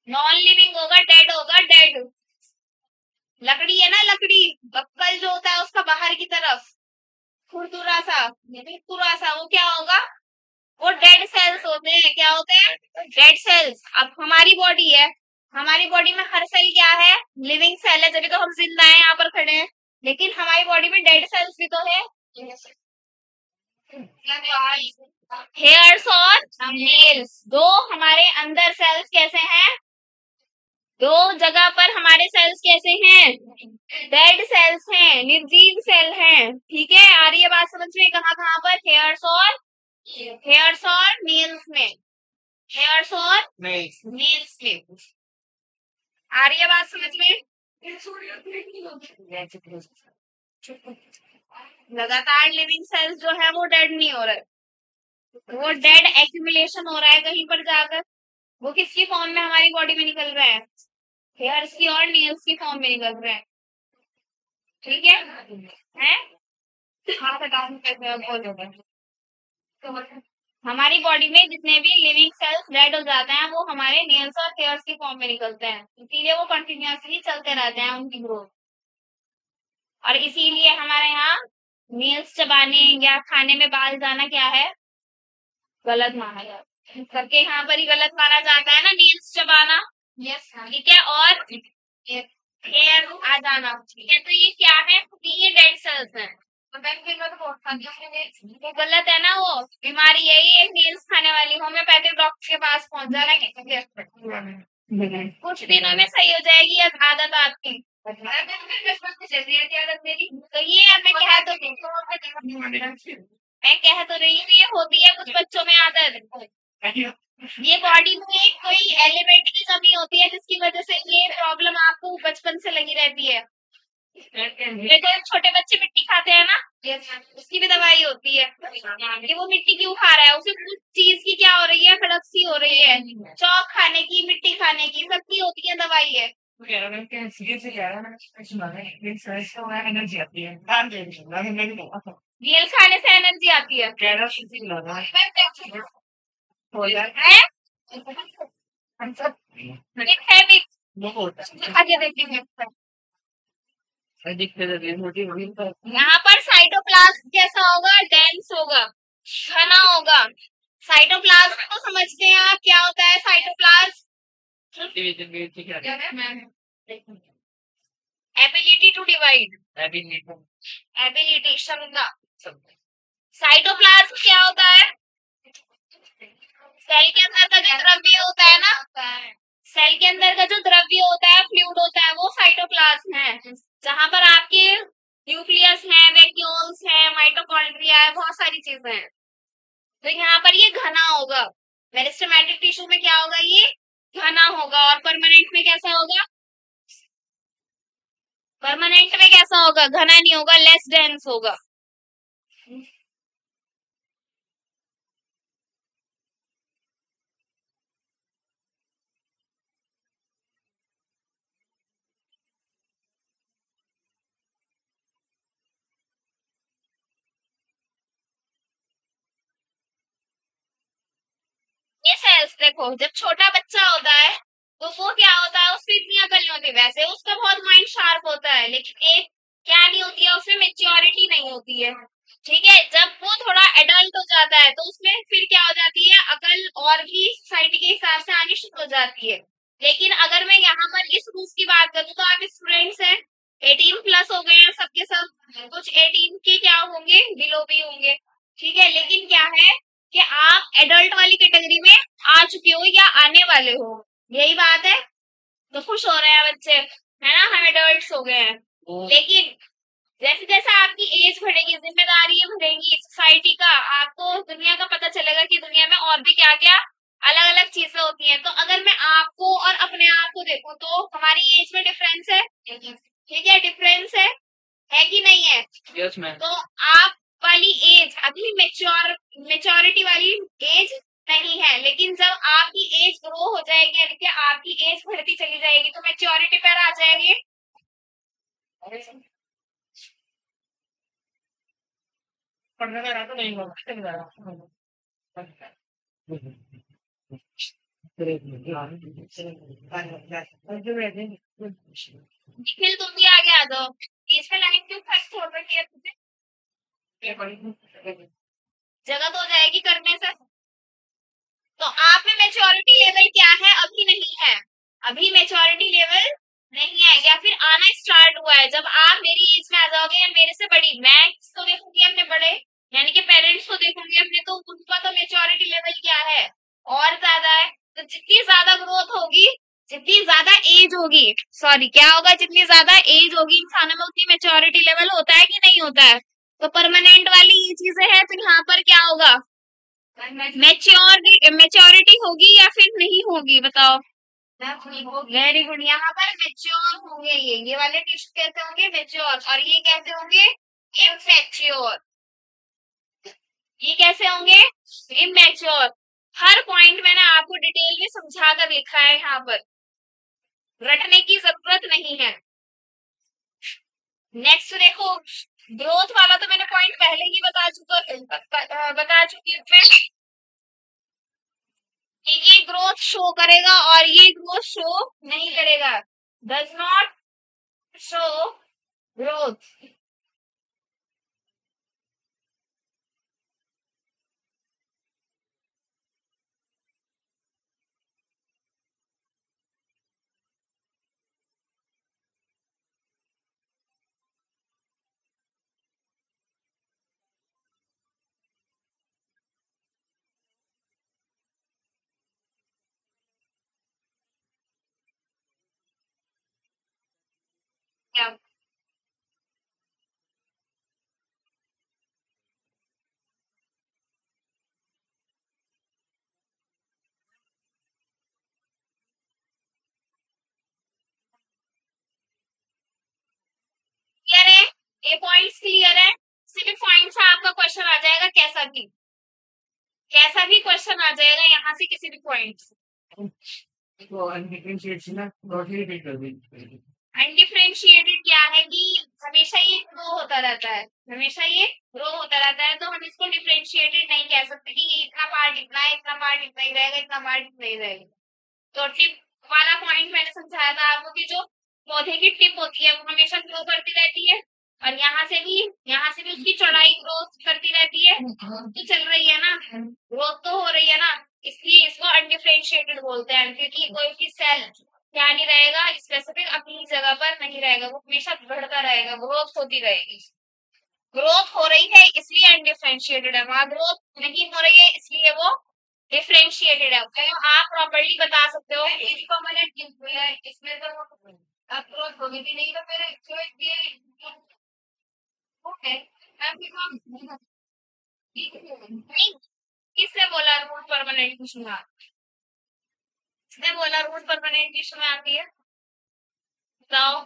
नॉन लिविंग होगा, डेड होगा, डेड। लकड़ी है ना, लकड़ी, बक्कल जो होता है उसका बाहर की तरफ खुरदुरा सा, खुरदुरा सा, वो क्या होगा, वो डेड सेल्स होते हैं। क्या होते हैं? Dead cells. अब हमारी बॉडी है, हमारी बॉडी में हर सेल क्या है, लिविंग सेल है, जब तो हम जिंदा हैं, यहाँ पर खड़े हैं। लेकिन हमारी बॉडी में डेड सेल्स भी तो है, हेयर्स और नेल्स। दो हमारे अंदर सेल्स कैसे हैं, दो जगह पर हमारे सेल्स कैसे हैं, डेड सेल्स हैं, निर्जीव सेल हैं। ठीक है, आ रही है बात समझ में? कहाँ कहाँ पर, हेयर्स और नेल्स में, हेयर्स और नेल्स में। आ रही है बात समझ में? लगातार लिविंग सेल्स जो है वो डेड नहीं हो रहा है, वो डेड एक्यूमुलेशन हो रहा है कहीं पर जाकर। वो किसकी फॉर्म में हमारी बॉडी में निकल रहा है, हेयर्स की और नेल्स की फॉर्म में निकल रहा है। ठीक है, हैं? हाँ बताओ कैसे आप बोलोगे। तो हमारी बॉडी में जितने भी लिविंग सेल्स डेड हो जाते हैं वो हमारे नेल्स और हेयर्स की फॉर्म में निकलते हैं, इसीलिए वो कंटिन्यूअसली चलते रहते हैं उनकी ग्रोथ। और इसीलिए हमारे यहाँ नेल्स चबाने या खाने में बाल जाना क्या है, गलत माना जाता है। करके यहाँ पर ही गलत माना जाता है ना, नेल्स चबाना। यस, ठीक है। और हेयर आ जाना, ठीक है। तो ये क्या है, ये डेड सेल्स हैं। वो गलत है ना, वो बीमारी यही है, नेल्स खाने वाली। होम्योपैथिक डॉक्टर के पास पहुंच जाना, कुछ दिनों में सही हो जाएगी ये आदत आपकी। आदत मेरी तो ये है, मैं कह तो रही हूँ, ये होती है कुछ बच्चों में आदत। ये बॉडी में कोई एलिमेंट की कमी होती है जिसकी वजह से ये प्रॉब्लम आपको बचपन से लगी रहती है। देखो छोटे बच्चे मिट्टी खाते हैं ना, उसकी भी दवाई होती है कि वो मिट्टी क्यों खा रहा है, उसे कुछ चीज की क्या हो रही है, खड़क सी हो रही है, चौक खाने की, मिट्टी खाने की, सबकी होती है दवाई है। एनर्जी आती है, रील्स खाने से एनर्जी आती है, है? है भी। आगे देखेंगे। यहाँ पर साइटोप्लाज्म कैसा होगा, डेंस होगा, घना होगा। साइटोप्लाज्म तो समझते हैं आप, क्या होता है cytoplasm, ability to divide, ability, क्षमता। साइटोप्लाज्म क्या होता है, सेल के अंदर का जो द्रव्य होता है ना, सेल के अंदर का जो द्रव्य होता है, फ्लूइड होता है, वो साइटोप्लाज्म है। जहां पर आपके न्यूक्लियस है, वैक्यूल्स है, माइटोकॉन्ड्रिया है, बहुत सारी चीजें हैं। तो यहाँ पर ये घना होगा, मेरिस्टेमेटिक टिश्यू में क्या होगा, ये घना होगा। और परमानेंट में कैसा होगा, परमानेंट में कैसा होगा, घना नहीं होगा, लेस डेंस होगा। ये सेल्स देखो, जब छोटा बच्चा होता है तो वो क्या होता है, उसमें इतनी अकल नहीं होती, वैसे उसका बहुत माइंड शार्प होता है, लेकिन एक क्या नहीं होती है, उसमें मेच्योरिटी नहीं होती है। ठीक है, जब वो थोड़ा एडल्ट हो जाता है तो उसमें फिर क्या हो जाती है, अकल और भी सोसाइटी के हिसाब से आनी शुरू हो जाती है। लेकिन अगर मैं यहाँ पर इस रूल्स की बात करूँ तो आप स्टूडेंट्स हैं, 18 प्लस हो गए हैं सबके सब, कुछ 18 के क्या होंगे, बिलो भी होंगे। ठीक है, लेकिन क्या है, कि आप एडल्ट वाली कैटेगरी में आ चुके हो या आने वाले हो, यही बात है। तो खुश हो रहे हैं बच्चे, है ना, हम एडल्ट हो गए हैं। लेकिन जैसे जैसे आपकी एज बढ़ेगी, जिम्मेदारी बढ़ेगी सोसाइटी का, आपको दुनिया का पता चलेगा कि दुनिया में और भी क्या क्या अलग अलग चीजें होती हैं। तो अगर मैं आपको और अपने आप को देखूं तो हमारी एज में डिफरेंस है, ठीक है, डिफरेंस है कि नहीं है? Yes ma'am. तो आप वाली एज अभी मेच्योरिटी वाली एज नहीं है, लेकिन जब आपकी एज ग्रो हो जाएगी, यानी कि आपकी एज बढ़ती चली जाएगी, तो मेच्योरिटी पर आ जाएगी। निखिल तुम भी आगे आ जाओ, बीच में लाइन क्यों खर्च छोड़ रखी है तुझे, जगह तो हो जाएगी करने से। तो आप में मेच्योरिटी लेवल क्या है? अभी नहीं है, अभी मेच्योरिटी लेवल नहीं है, या फिर आना स्टार्ट हुआ है। जब आप मेरी एज में आ जाओगे या मेरे से बड़ी, मैं किसको देखूंगी अपने बड़े, यानी कि पेरेंट्स को देखूंगी अपने, तो उनका तो मेच्योरिटी लेवल क्या है, और ज्यादा है। तो जितनी ज्यादा ग्रोथ होगी, जितनी ज्यादा एज होगी, सॉरी क्या होगा, जितनी ज्यादा एज होगी इंसानों में, उतनी मेच्योरिटी लेवल होता है कि नहीं होता है? तो परमानेंट वाली ये चीजें हैं, फिर यहाँ पर क्या होगा, मेच्योरिटी होगी या फिर नहीं होगी, बताओ। वेरी गुड, यहाँ पर मेच्योर होंगे, ये वाले टिश्यू कैसे होंगे, मेच्योर, और ये कैसे होंगे, इमैच्योर। ये कैसे होंगे, इमैच्योर। हर पॉइंट मैंने आपको डिटेल में समझा कर लिखा है, यहाँ पर रटने की जरूरत नहीं है। नेक्स्ट देखो, ग्रोथ वाला तो मैंने पॉइंट पहले ही बता चुकी हूँ मैं, कि ये ग्रोथ शो करेगा और ये ग्रोथ शो नहीं करेगा, डज नॉट शो ग्रोथ। क्या क्लियर है, ये पॉइंट्स क्लियर है? सिर्फ पॉइंट से आपका क्वेश्चन आ जाएगा, कैसा भी क्वेश्चन आ जाएगा यहाँ से, किसी भी पॉइंट से। अनडिफरेंशिएटेड क्या है कि हमेशा ये ग्रो होता रहता है, हमेशा ये ग्रो होता रहता है, तो हम इसको डिफरेंशिएटेड नहीं कह सकते कि ये इतना पार्ट इतना है, इतना पार्ट इतना ही रहेगा, इतना पार्ट इतना ही रहेगा। तो टिप वाला पॉइंट मैंने समझाया था आपको कि जो पौधे की टिप होती है वो हमेशा ग्रो करती रहती है, और यहाँ से भी उसकी चौड़ाई ग्रोथ करती रहती है, तो चल रही है ना, ग्रोथ तो हो रही है ना, इसलिए इसको अनडिफरेंशिएटेड बोलते हैं, क्योंकि कोई भी सेल क्या नहीं रहेगा, स्पेसिफिक अपनी जगह पर नहीं रहेगा, वो हमेशा बढ़ता रहेगा, ग्रोथ होती रहेगी। ग्रोथ हो रही है इसलिए अनडिफरेंशिएटेड है, वहां ग्रोथ नहीं हो रही है इसलिए वो डिफरेंशिएटेड है। तो आप प्रॉपर्ली बता सकते हो इसमें, तो अब ग्रोथ होगी भी नहीं, तो फिर जो ये है, नहीं, किसने बोला रूट परमानेंट इशू में, किसने बोला रूट परमानेंट इशू में आती है, बताओ।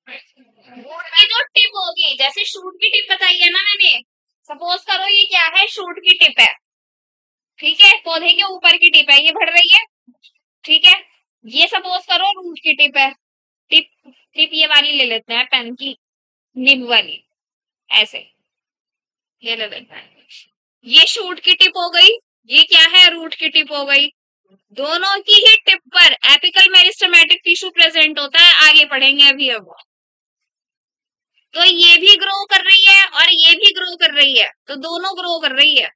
रूट की जो टिप होगी, जैसे शूट की टिप बताई है ना मैंने, सपोज करो ये क्या है, शूट की टिप है, ठीक है, पौधे के ऊपर की टिप है, ये बढ़ रही है, ठीक है। ये सपोज करो रूट की टिप है, टिप टिप ये वाली ले लेते हैं, पेन की निब वाली, ऐसे ये ले लेते हैं, ये शूट की टिप हो गई, ये क्या है, रूट की टिप हो गई। दोनों की ही टिप पर एपिकल मेरिस्टेमेटिक टिश्यू प्रेजेंट होता है, आगे पढ़ेंगे अभी अब। तो ये भी ग्रो कर रही है और ये भी ग्रो कर रही है, तो दोनों ग्रो कर रही है।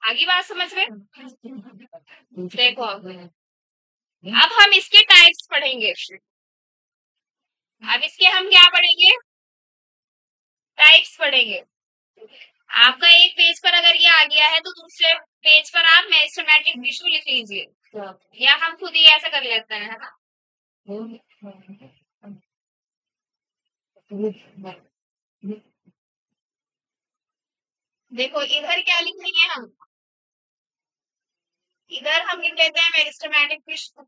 आगे बात समझ में, देखो अब हम इसके टाइप्स पढ़ेंगे। अब इसके हम क्या पढ़ेंगे, टाइप्स पढ़ेंगे। आपका एक पेज पर अगर ये आ गया है तो दूसरे पेज पर आप मेरिस्टेमेटिक टिश्यू लिख लीजिए, या हम खुद ही ऐसा कर लेते हैं, है ना। देखो इधर क्या लिखेंगे हम, इधर हम लिख लेते हैं मेरिस्टेमेटिक टिश्यू,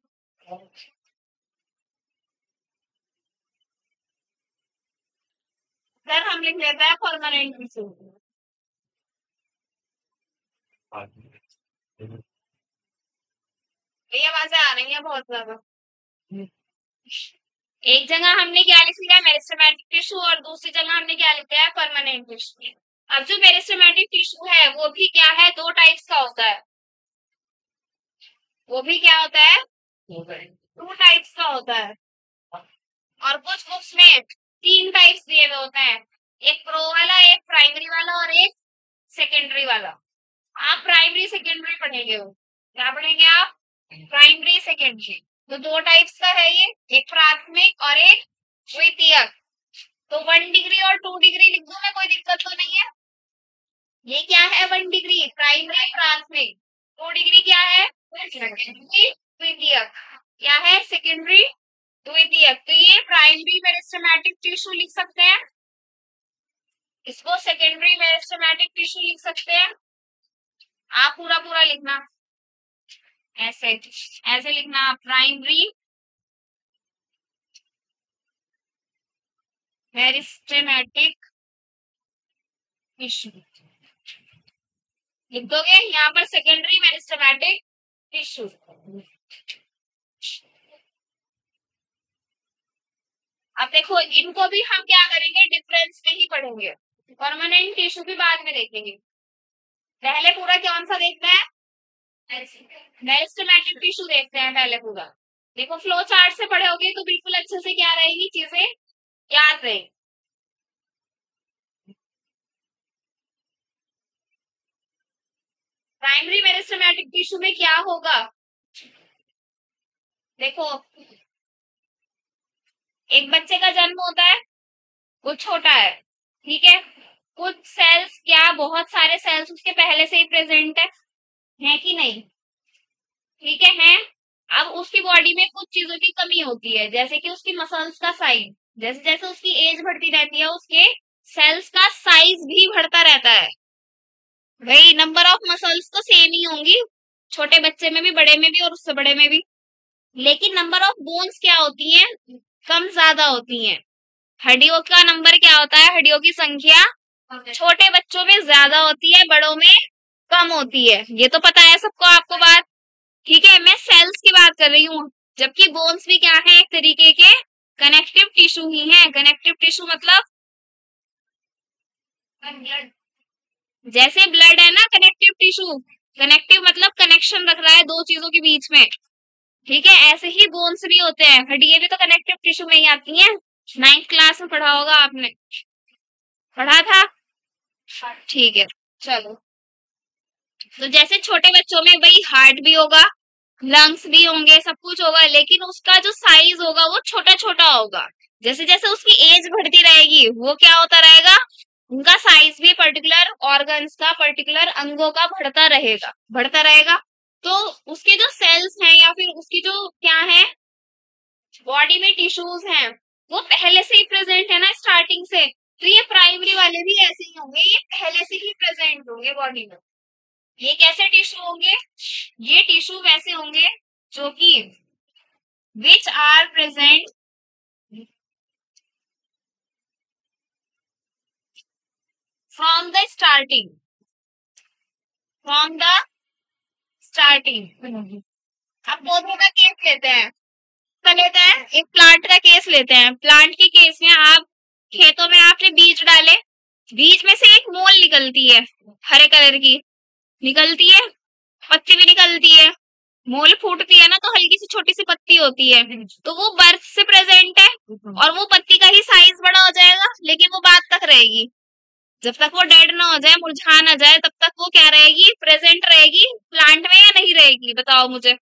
इधर हम लिख लेते हैं परमानेंट टिश्यू। ये आवाजें आ रही हैं बहुत ज्यादा। एक जगह हमने क्या लिख लिया, मेरिस्टेमेटिक टिश्यू, और दूसरी जगह हमने क्या लिखा है, परमानेंट टिश्यू। अब जो मेरिस्टेमेटिक टिश्यू है वो भी क्या है, दो टाइप्स का होता है, वो भी क्या होता है, टू टाइप्स का होता है। और कुछ बुक्स में तीन टाइप्स दिए हुए होते हैं, एक प्रो वाला, एक प्राइमरी वाला, और एक सेकेंडरी वाला। आप प्राइमरी सेकेंडरी पढ़ेंगे, हो क्या पढ़ेंगे आप, प्राइमरी सेकेंडरी। तो दो टाइप्स का है ये, एक प्राथमिक और एक द्वितीयक। तो 1 डिग्री और 2 डिग्री लिख दूं मैं, कोई दिक्कत तो नहीं है। ये क्या है, 1 डिग्री प्राइमरी प्राथमिक, 2 डिग्री क्या है, सेकेंडरी द्वितीयक, क्या है, सेकेंडरी द्वितीयक। तो ये प्राइमरी मेरिस्टेमेटिक टिश्यू लिख सकते हैं, इसको सेकेंडरी मेरिस्टेमेटिक टिश्यू लिख सकते हैं। आप पूरा पूरा लिखना, ऐसे ऐसे लिखना, प्राइमरी मेरिस्टेमेटिक टिश्यू लिख दोगे, यहाँ पर सेकेंडरी मेरिस्टेमेटिक टिश्यू। अब देखो इनको भी हम क्या करेंगे, डिफरेंस में ही पढ़ेंगे, परमानेंट टिश्यू भी बाद में देखेंगे। पहले पूरा कौन सा देखना है, मेरिस्टेमेटिक टिश्यू देखते हैं पहले पूरा। देखो फ्लो चार्ट से पढ़ोगे तो बिल्कुल अच्छे से क्या रहेगी, चीजें याद रहेगी। प्राइमरी मेरिस्टेमेटिक टिश्यू में क्या होगा, देखो एक बच्चे का जन्म होता है, वो छोटा है, ठीक है, कुछ सेल्स, क्या बहुत सारे सेल्स उसके पहले से ही प्रेजेंट है कि नहीं, ठीक है। अब उसकी बॉडी में कुछ चीजों की कमी होती है, जैसे कि उसकी मसल्स का साइज, जैसे जैसे उसकी एज बढ़ती रहती है उसके सेल्स का साइज भी बढ़ता रहता है। भाई नंबर ऑफ मसल्स तो सेम ही होंगी, छोटे बच्चे में भी, बड़े में भी, और उससे बड़े में भी, लेकिन नंबर ऑफ बोन्स क्या होती हैं, कम ज्यादा होती हैं। हड्डियों का नंबर क्या होता है, हड्डियों की संख्या छोटे बच्चों में ज्यादा होती है, बड़ों में कम होती है, ये तो पता है सबको, आपको बात, ठीक है। मैं सेल्स की बात कर रही हूँ, जबकि बोन्स भी क्या है, एक तरीके के कनेक्टिव टिश्यू ही है। कनेक्टिव टिश्यू मतलब जैसे ब्लड है ना कनेक्टिव टिश्यू, कनेक्टिव मतलब कनेक्शन रख रहा है दो चीजों के बीच में, ठीक है। ऐसे ही बोन्स भी होते हैं, हड्डियां भी तो कनेक्टिव टिश्यू में ही आती हैं, 9th क्लास में पढ़ा होगा आपने, पढ़ा था, ठीक है। चलो, तो जैसे छोटे बच्चों में भाई हार्ट भी होगा, लंग्स भी होंगे, सब कुछ होगा, लेकिन उसका जो साइज होगा वो छोटा छोटा होगा। जैसे जैसे उसकी एज बढ़ती रहेगी वो क्या होता रहेगा, उनका साइज भी पर्टिकुलर ऑर्गन्स का, पर्टिकुलर अंगों का बढ़ता रहेगा, बढ़ता रहेगा। तो उसके जो सेल्स हैं या फिर उसकी जो क्या है, बॉडी में टिश्यूज हैं, वो पहले से ही प्रेजेंट है ना, स्टार्टिंग से। तो ये प्राइमरी वाले भी ऐसे ही होंगे, ये पहले से ही प्रेजेंट होंगे बॉडी में। ये कैसे टिश्यू होंगे, ये टिश्यू वैसे होंगे जो कि which are present from the starting, from the starting. अब पौधों का केस लेते हैं, लेते हैं एक प्लांट का केस लेते हैं। प्लांट के केस में आप खेतों में आपने बीज डाले, बीज में से एक मोल निकलती है, हरे कलर की निकलती है, पत्ती भी निकलती है, मोल फूटती है ना तो हल्की सी छोटी सी पत्ती होती है, तो वो बर्थ से प्रेजेंट है, और वो पत्ती का ही साइज बड़ा हो जाएगा, लेकिन वो बाद तक रहेगी, जब तक वो डेड ना हो जाए, मुरझा ना जाए, तब तक वो क्या रहेगी, प्रेजेंट रहेगी प्लांट में, या नहीं रहेगी, बताओ मुझे।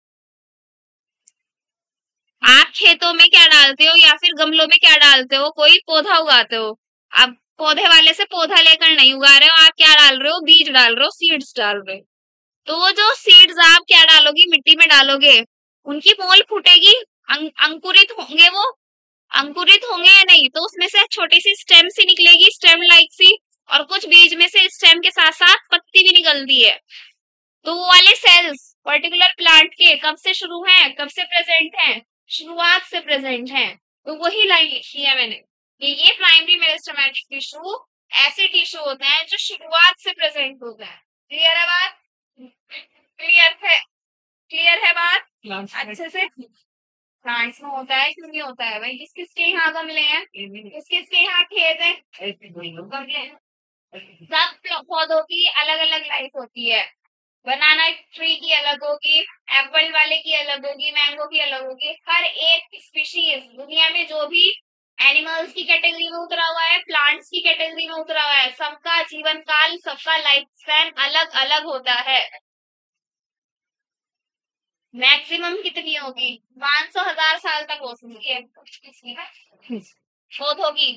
आप खेतों में क्या डालते हो या फिर गमलों में क्या डालते हो? कोई पौधा उगाते हो। आप पौधे वाले से पौधा लेकर नहीं उगा रहे हो, आप क्या डाल रहे हो? बीज डाल रहे हो, सीड्स डाल रहे हो। तो वो जो सीड्स आप क्या डालोगी, मिट्टी में डालोगे, उनकी मोल फूटेगी, अंकुरित होंगे वो, अंकुरित होंगे या नहीं? तो उसमें से छोटी सी स्टेम सी निकलेगी, स्टेम लाइक सी, और कुछ बीज में से स्टेम के साथ साथ पत्ती भी निकलती है। तो वो वाले सेल्स पर्टिकुलर प्लांट के कब से शुरू हैं, कब से प्रेजेंट हैं? शुरुआत से प्रेजेंट हैं। तो वही लाइन लिखी है मैंने कि ये प्राइमरी मेरिस्टेमेटिक टिश्यू ऐसे टिश्यू होते हैं जो शुरुआत से प्रेजेंट होते हैं। क्लियर है बात? क्लियर है? क्लियर है बात अच्छे से? प्लांट्स में होता है, क्यों नहीं होता है भाई? किस किस के यहाँ गमले हैं, किस किस के यहाँ खेत है, गमले हैं। सब पौधों की अलग अलग लाइफ होती है। बनाना ट्री की अलग होगी, एप्पल वाले की अलग होगी, मैंगो की अलग होगी। हर एक स्पीशीज दुनिया में जो भी एनिमल्स की कैटेगरी में उतरा हुआ है, प्लांट्स की कैटेगरी में उतरा हुआ है, सबका जीवन काल, सबका लाइफ स्पैन अलग अलग होता है। मैक्सिमम कितनी होगी? 500,000 साल तक हो सकती है पौधों की।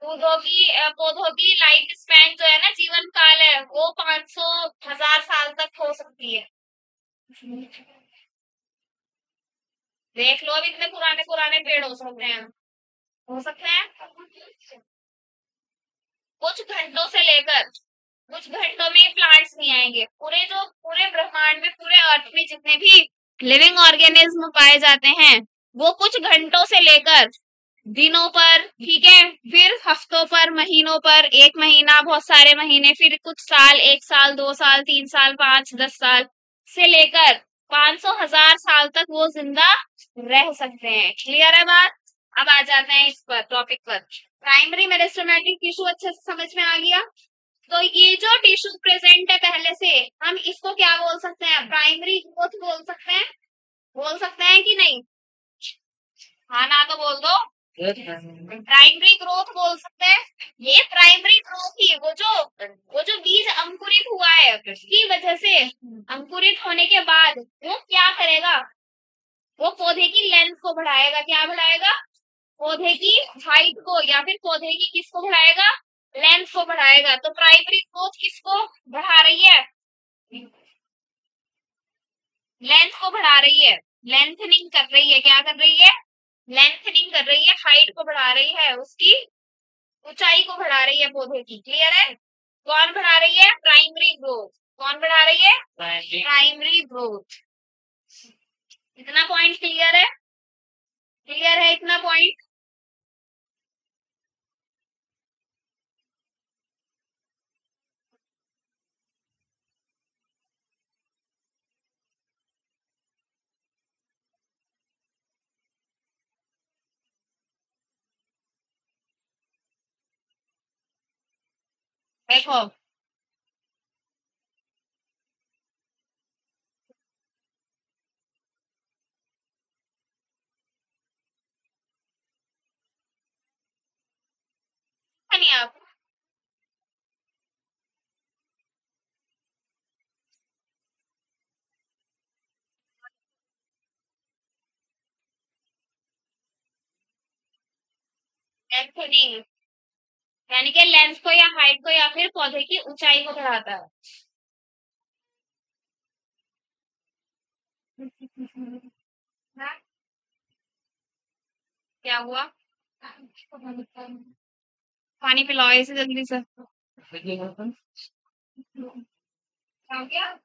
पौधों की लाइफ स्पैन जो है ना, जीवन काल है, वो 500,000 साल तक हो सकती है। देख लो, अब इतने पुराने पुराने पेड़ हो सकते हैं, हो सकते हैं। कुछ घंटों से लेकर कुछ घंटों में प्लांट्स नहीं आएंगे। पूरे ब्रह्मांड में, पूरे अर्थ में जितने भी लिविंग ऑर्गेनिज्म पाए जाते हैं, वो कुछ घंटों से लेकर दिनों पर, ठीक है, फिर हफ्तों पर, महीनों पर, 1 महीना, बहुत सारे महीने, फिर कुछ साल, 1 साल, 2 साल, 3 साल, 5, 10 साल से लेकर 500,000 साल तक वो जिंदा रह सकते हैं। क्लियर है बात? अब आ जाते हैं इस पर, टॉपिक पर। प्राइमरी मेरिस्टेमेटिक टिश्यू अच्छे से समझ में आ गया? तो ये जो टिश्यू प्रेजेंट है पहले से, हम इसको क्या बोल सकते हैं? प्राइमरी ग्रोथ बोल सकते हैं। बोल सकते हैं कि नहीं? हाँ ना तो बोल दो। प्राइमरी ग्रोथ बोल सकते हैं। ये प्राइमरी ग्रोथ ही, वो जो बीज अंकुरित हुआ है, उसकी वजह से अंकुरित होने के बाद वो क्या करेगा? वो पौधे की लेंथ को बढ़ाएगा। क्या बढ़ाएगा? पौधे की हाइट को, या फिर पौधे की किसको बढ़ाएगा? लेंथ को बढ़ाएगा। तो प्राइमरी ग्रोथ किसको बढ़ा रही है? लेंथ को बढ़ा रही है, लेंथनिंग कर रही है। क्या कर रही है? लेंथनिंग कर रही है, हाइट को बढ़ा रही है, उसकी ऊंचाई को बढ़ा रही है पौधे की। क्लियर है? कौन बढ़ा रही है? Primary growth. कौन बढ़ा रही है? Primary growth. इतना पॉइंट क्लियर है? क्लियर है इतना पॉइंट? देखो, नहीं आप लेंथनिंग यानी कि लेंथ को या हाइट को या फिर पौधे की ऊंचाई को बढ़ाता है। हाँ, क्या हुआ? पानी पिलाओ इसे जल्दी से। क्या हो गया?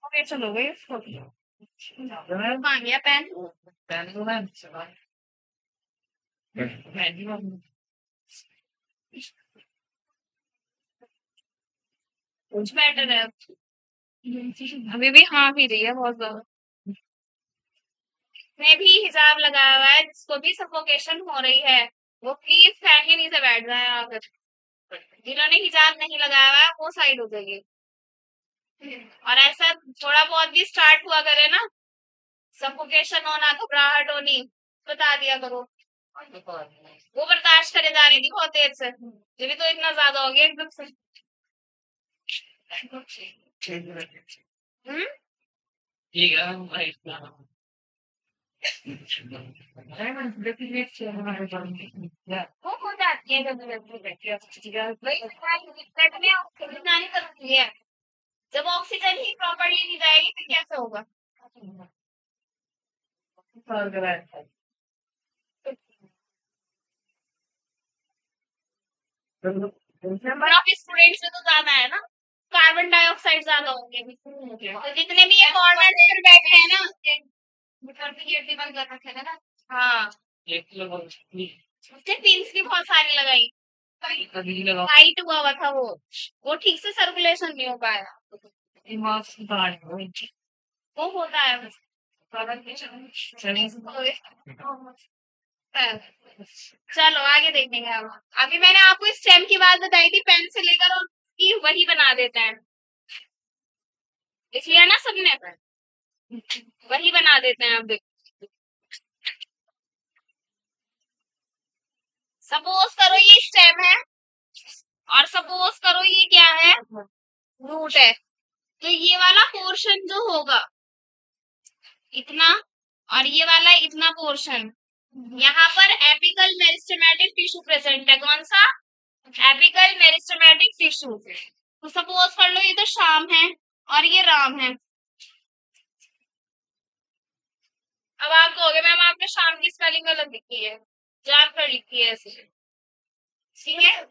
ओके चलो गई कहाँ गया पेन कुछ बेटर है अभी भी हाँ भी रही है बहुत ज्यादा ने भी हिजाब लगाया हुआ है जिसको भी सफोकेशन हो रही है वो प्लीज फैन के नीचे बैठ जाए आकर जिन्होंने हिजाब नहीं लगाया हुआ है वो साइड हो जाइए और ऐसा थोड़ा बहुत भी स्टार्ट हुआ करे ना सफोकेशन होना घबराहट होनी बता दिया करो वो बर्दाश्त करे जा रही थी बहुत देर से ये भी तो इतना ज्यादा हो गया एकदम से हम्म वो हो जाती है कभी कभी ब्लड में ऑक्सीजन आनी जरूरी है जब ऑक्सीजन ही प्रॉपरली नहीं जाएगी तो कैसे होगा नंबर ऑफ स्टूडेंट्स में तो ज्यादा है ना कार्बन डाइऑक्साइड ज्यादा होंगे। तो जितने भी ये कॉर्नर फिर बैठे हैं ना, हाँ उससे पिंस भी बहुत सारी लगाई, टाइट हुआ था वो ठीक से सर्कुलेशन नहीं हो पाया, वो होता है बस। चलो आगे देखेंगे अब। अभी मैंने आपको इस स्टेम की बात बताई थी, पेन से लेकर और की वही बना देते हैं, इसलिए ना सबने वही बना देते हैं। अब देखो, सपोज करो ये स्टेम है और सपोज करो ये क्या है, रूट है। तो ये वाला पोर्शन जो होगा इतना, और ये वाला इतना पोर्शन, यहाँ पर एपिकल मेरिस्टेमेटिक टिश्यू प्रेजेंट है। कौन सा? Apical meristematic tissue. तो सपोज कर लो ये तो शाम है और ये राम है। अब आप कहोगे मैम आपने शाम की स्पेलिंग गलत लिखी है, जाप कर लिखी है ऐसे, ठीक है,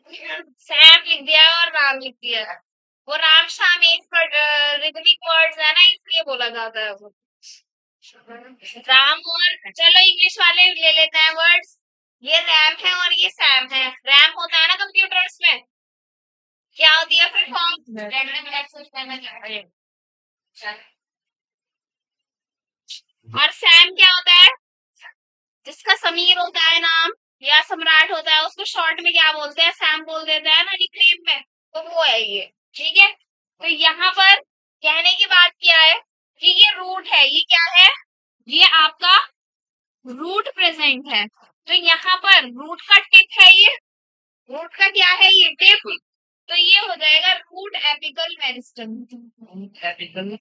सैम लिख दिया है और राम लिख दिया है। वो राम शाम एक रिदमिक वर्ड्स है ना, इसलिए बोला जाता है वो राम। और चलो इंग्लिश वाले ले लेते हैं वर्ड्स, ये रैम है और ये सैम है। रैम होता है ना कंप्यूटर्स में, क्या होती है फिर फॉर्म, और सैम क्या होता है, जिसका समीर होता है नाम या सम्राट होता है उसको शॉर्ट में क्या बोलते हैं, सैम बोल देते हैं ना निकनेम में, तो वो है ये, ठीक है। तो यहाँ पर कहने की बात क्या है कि ये रूट है, ये क्या है, ये आपका रूट प्रेजेंट है। तो यहाँ पर रूट का टिप है, ये रूट का क्या है, ये टिप। तो ये हो जाएगा root apical meristem. Apical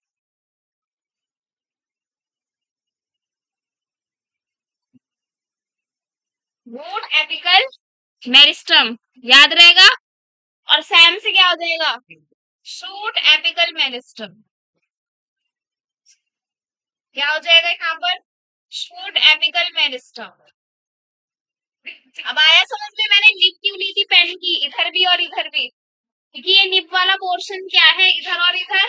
root apical meristem याद रहेगा। और सैम से क्या हो जाएगा, शूट एपिकल मेरिस्टम। क्या हो जाएगा यहाँ पर, शूट एपिकल मेरिस्टम। अब आया समझ में मैंने निप क्यों ली थी पेन की, इधर भी और इधर भी, क्योंकि ये निप वाला पोर्शन क्या है, इधर और इधर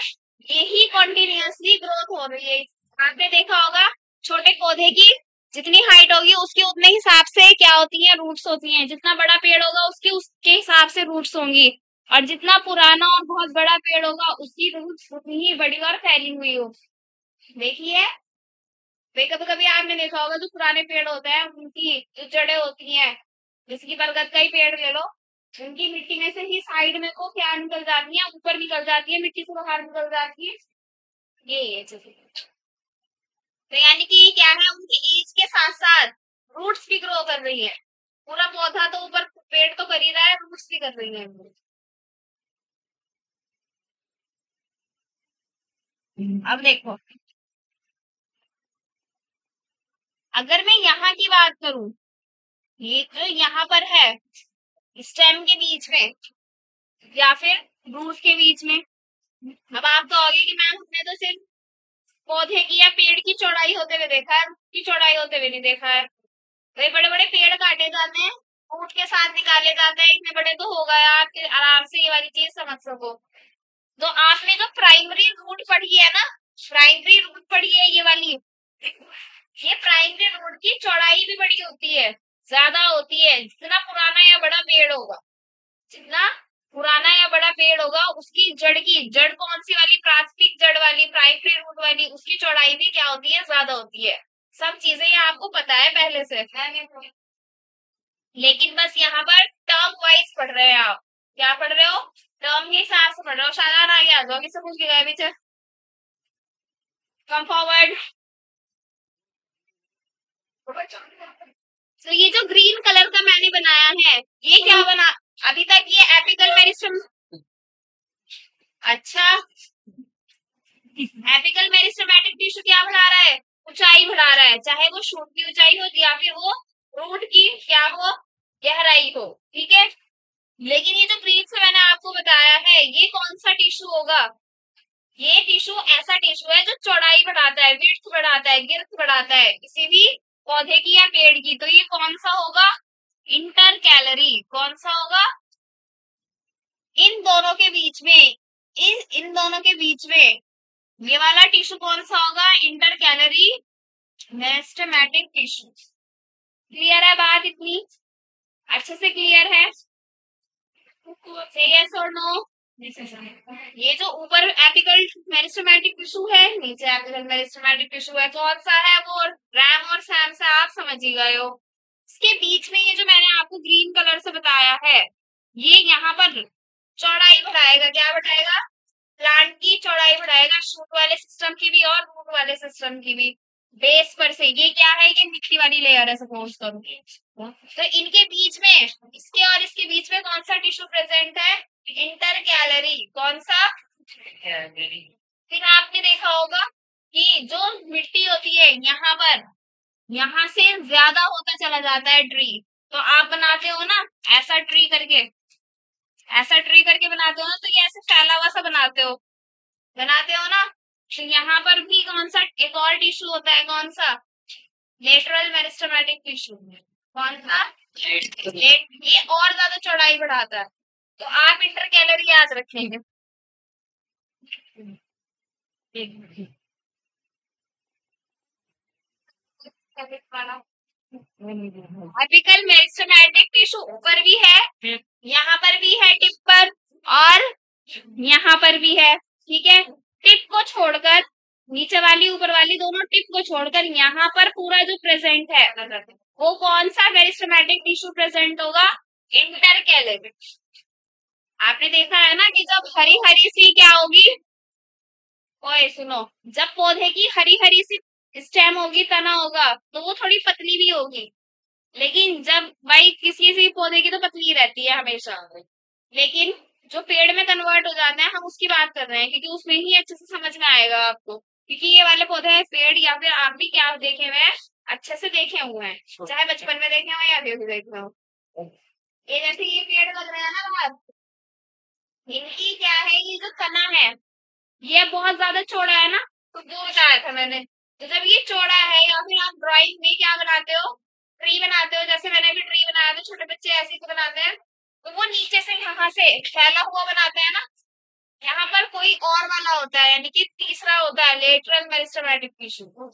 यही कॉन्टिन्यूअसली ग्रोथ हो रही है। आपने देखा होगा छोटे पौधे की जितनी हाइट होगी उसके उतने हिसाब से क्या होती है, रूट्स होती हैं। जितना बड़ा पेड़ होगा उसके हिसाब से रूट्स होंगी, और जितना पुराना और बहुत बड़ा पेड़ होगा उसकी रूट्स उतनी ही बड़ी और फैली हुई हो। देखिए कभी कभी आपने देखा होगा जो पुराने पेड़ होते हैं उनकी जो जड़ें होती हैं, जैसे कि बरगद का ही पेड़ ले लो, उनकी मिट्टी में से ही साइड में को क्या निकल जाती है, ऊपर निकल जाती है, मिट्टी से बाहर निकल जाती है, ये है। तो यानी कि क्या है, उनकी एज के साथ साथ रूट्स भी ग्रो कर रही है। पूरा पौधा तो ऊपर पेड़ तो कर ही रहा है, रूट्स भी कर रही है। अब देखो, अगर मैं यहाँ की बात करूं, ये जो यहाँ पर है स्टेम के बीच में या फिर रूट के बीच में, अब आप कहोगे कि मैम हमने तो सिर्फ पौधे की या पेड़ की चौड़ाई होते हुए देखा है, रूट की चौड़ाई होते हुए नहीं देखा है। तो बड़े बड़े पेड़ काटे जाते हैं, रूट के साथ निकाले जाते हैं, इतने बड़े तो हो गए आप आराम से ये वाली चीज समझ सको। तो आपने जो प्राइमरी रूट पढ़ी है ना, प्राइमरी रूट पढ़ी है ये वाली, ये प्राइमरी रूट की चौड़ाई भी बड़ी होती है, ज्यादा होती है। जितना पुराना या बड़ा पेड़ होगा, जितना पुराना या बड़ा पेड़ होगा उसकी जड़ की, जड़ कौन सी वाली, प्राथमिक जड़ वाली, प्राइमरी रूट वाली, उसकी चौड़ाई भी क्या होती है, ज्यादा होती है। सब चीजें ये आपको पता है पहले से, लेकिन बस यहाँ पर टर्म वाइज पढ़ रहे हैं आप। क्या पढ़ रहे हो, टर्म के हिसाब से पढ़ रहे हो। शायद आगे आ जाओ, किससे पूछ के गए पीछे, कम फॉरवर्ड। तो ये जो ग्रीन कलर का मैंने बनाया है, ये क्या बना, अभी तक ये एपिकल मेरिस्टम, अच्छा एपिकल मेरिस्टेमेटिक टिश्यू क्या बढ़ा रहा है, ऊंचाई बढ़ा रहा है, चाहे वो शूट की ऊंचाई हो या फिर वो रूट की क्या हो, गहराई हो, ठीक है। लेकिन ये जो ग्रीन से मैंने आपको बताया है, ये कौन सा टिश्यू होगा, ये टिश्यू ऐसा टिश्यू है जो चौड़ाई बढ़ाता है, विड्थ बढ़ाता है, गिर्थ बढ़ाता है किसी भी पौधे की या पेड़ की। तो ये कौन सा होगा, इंटर कैलरी। कौन सा होगा, इन दोनों के बीच में इन दोनों के बीच में ये वाला टिश्यू कौन सा होगा? Inter calorie meristematic tissue. Clear है बात? इतनी अच्छे से क्लियर है? यस और नो? ये जो ऊपर एपिकल मेरिस्टेमेटिक टिश्यू है, नीचे एपिकल मेरिस्टेमेटिक टिश्यू है, कौन सा है वो? रैम और सैम से आप समझ ही गए हो। इसके बीच में ये जो मैंने आपको ग्रीन कलर से बताया है, ये यहाँ पर चौड़ाई बढ़ाएगा। क्या बढ़ाएगा? प्लांट की चौड़ाई बढ़ाएगा, शूट वाले सिस्टम की भी और रूट वाले सिस्टम की भी। बेस पर से ये क्या है? ये मिट्टी वाली लेयर है सपोज करो। तो इनके बीच में, इसके और इसके बीच में कौन सा टिश्यू प्रेजेंट है? Inter calorie. कौन सा? फिर आपने देखा होगा कि जो मिट्टी होती है यहाँ पर, यहाँ से ज्यादा होता चला जाता है ट्री। तो आप बनाते हो ना ऐसा ट्री करके, ऐसा ट्री करके बनाते हो ना, तो ये ऐसे फैला हुआ सा बनाते हो ना। तो यहाँ पर भी कौन सा एक और टिश्यू होता है? कौन सा? Lateral meristematic tissue. कौन सा? ये और ज्यादा चौड़ाई बढ़ाता है। तो आप इंटर कैलरी याद रखेंगे। एपिकल मेरिस्टेमेटिक टिश्यू ऊपर भी है, यहाँ पर भी है टिप पर, और यहाँ पर भी है। ठीक है, टिप को छोड़कर, नीचे वाली ऊपर वाली दोनों टिप को छोड़कर यहाँ पर पूरा जो प्रेजेंट है वो कौन सा मेरिस्टेमेटिक टिश्यू प्रेजेंट होगा? Inter calorie. आपने देखा है ना कि जब हरी हरी सी क्या होगी? ओए सुनो, जब पौधे की हरी हरी सी स्टेम होगी, तना होगा, तो वो थोड़ी पतली भी होगी। लेकिन जब भाई किसी किसी पौधे की तो पतली रहती है हमेशा, लेकिन जो पेड़ में कन्वर्ट हो जाते हैं हम उसकी बात कर रहे हैं, क्योंकि उसमें ही अच्छे से समझ में आएगा आपको। क्योंकि ये वाले पौधे हैं पेड़, या फिर आप भी क्या देखे हुए हैं? अच्छे से देखे हुए हैं, चाहे बचपन में देखे हो या अभी भी देखे हो। ये जैसे ये पेड़ लग रहे हैं ना बाहर, इनकी क्या है? ये जो तना है ये बहुत ज्यादा चौड़ा है ना, तो वो बताया था मैंने। तो जब ये चौड़ा है, या फिर आप ड्राइंग में क्या बनाते हो? ट्री बनाते हो। जैसे मैंने भी ट्री बनाया था, छोटे बच्चे ऐसे ही तो बनाते हैं। तो वो नीचे से यहाँ से फैला हुआ बनाते हैं ना, यहाँ पर कोई और वाला होता है, यानी कि तीसरा होता है लेटरल मेरिस्टेमेटिक टिश्यू।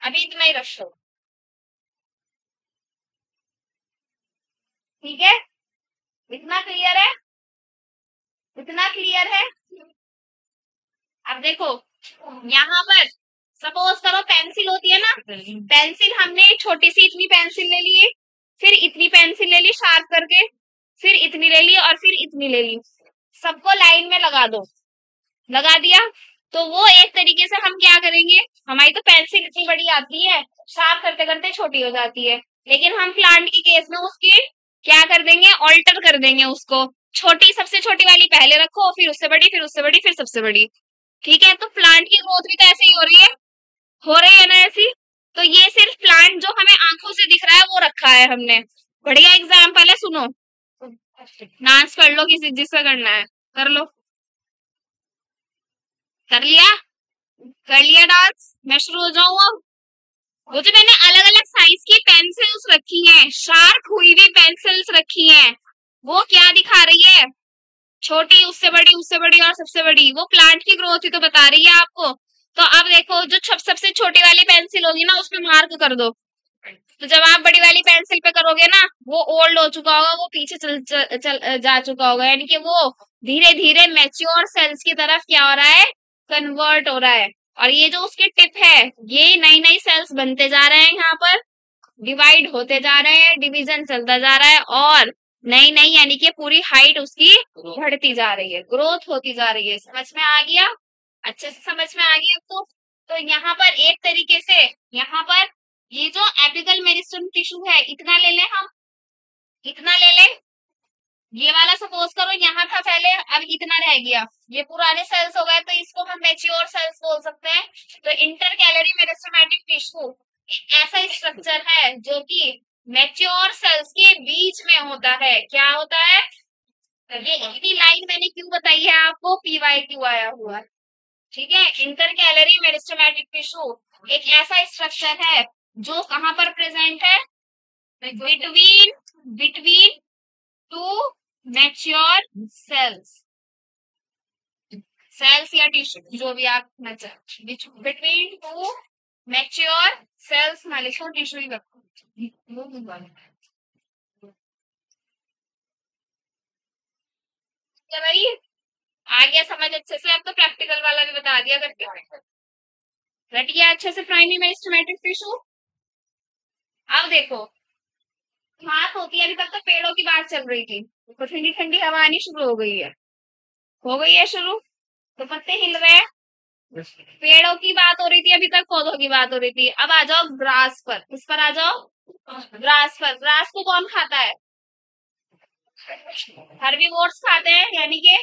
अभी इतना ही रखो, ठीक है? इतना क्लियर है? इतना क्लियर है? अब देखो, यहाँ पर सपोज करो पेंसिल होती है ना, पेंसिल हमने छोटी सी इतनी पेंसिल ले ली, फिर इतनी पेंसिल ले ली शार्प करके, फिर इतनी ले ली, और फिर इतनी ले ली। सबको लाइन में लगा दो। लगा दिया तो वो एक तरीके से हम क्या करेंगे? हमारी तो पेंसिल इतनी बड़ी आती है, शार्प करते करते छोटी हो जाती है, लेकिन हम प्लांट के केस में उसकी क्या कर देंगे? ऑल्टर कर देंगे उसको। छोटी, सबसे छोटी वाली पहले रखो, फिर उससे बड़ी, फिर उससे बड़ी, फिर सबसे बड़ी। ठीक है, तो प्लांट की ग्रोथ भी तो ऐसे ही हो रही है ना ऐसी। तो ये सिर्फ प्लांट जो हमें आंखों से दिख रहा है वो रखा है हमने। बढ़िया एग्जाम्पल है, सुनो। डांस कर लो, किसी जिसका करना है कर लो। कर लिया? कर लिया डांस? मैं शुरू हो जाऊं अब? वो जो मैंने अलग अलग साइज की पेंसिल्स रखी हैं, शार्प हुई हुई पेंसिल्स रखी हैं, वो क्या दिखा रही है? छोटी, उससे बड़ी, उससे बड़ी और सबसे बड़ी। वो प्लांट की ग्रोथ ही तो बता रही है आपको। तो अब देखो, जो सबसे छोटी वाली पेंसिल होगी ना उसमें मार्क कर दो। तो जब आप बड़ी वाली पेंसिल पे करोगे ना, वो ओल्ड हो चुका होगा, वो पीछे चल जा चुका होगा, यानी कि वो धीरे धीरे मैच्योर सेल्स की तरफ क्या हो रहा है? कन्वर्ट हो रहा है। और ये जो उसकी टिप है, ये नई नई सेल्स बनते जा रहे हैं, यहाँ पर डिवाइड होते जा रहे हैं, डिवीजन चलता जा रहा है, और नई नई यानी कि पूरी हाइट उसकी बढ़ती जा रही है, ग्रोथ होती जा रही है। समझ में आ गया? अच्छे से समझ में आ गया तो यहाँ पर एक तरीके से, यहाँ पर ये जो एपिकल मेरिस्टेम टिश्यू है, इतना ले लें हम, इतना ले लें। ये वाला सपोज करो यहाँ था पहले, अब इतना रह गया, ये पुराने सेल्स हो गए, तो इसको हम मैच्योर सेल्स बोल सकते हैं। तो इंटर कैलरी मेरिस्टेमेटिक टिश्यू ऐसा स्ट्रक्चर है जो कि मैच्योर सेल्स के बीच में होता है। क्या होता है? ये इतनी लाइन मैंने क्यों बताई है आपको? PYQ आया हुआ है, ठीक है? इंटर कैलरी मेरिस्टेमेटिक टिश्यू एक ऐसा स्ट्रक्चर है जो कहां पर प्रेजेंट है? Between two mature cells. Cells या टिश्यू जो भी आप बिटवीन टू मैच्योर सेल्स ना लिखो, टिश्यू ही रखो। क्या भाई, आ गया समझ अच्छे से? अब तो प्रैक्टिकल वाला भी बता दिया करके रट गया अच्छे से प्राइमरी मेरिस्टेमेटिक टिश्यू। अब देखो, घास होती है, अभी तक तो पेड़ों की बात चल रही थी, तो ठंडी ठंडी हवा आनी शुरू हो गई है शुरू, तो पत्ते हिल रहे हैं। पेड़ों की बात हो रही थी, अभी तक पौधों की बात हो रही थी। अब आ जाओ ग्रास पर, इस पर आ जाओ ग्रास पर। ग्रास को कौन खाता है? हर्बीवोर्स खाते हैं, यानी के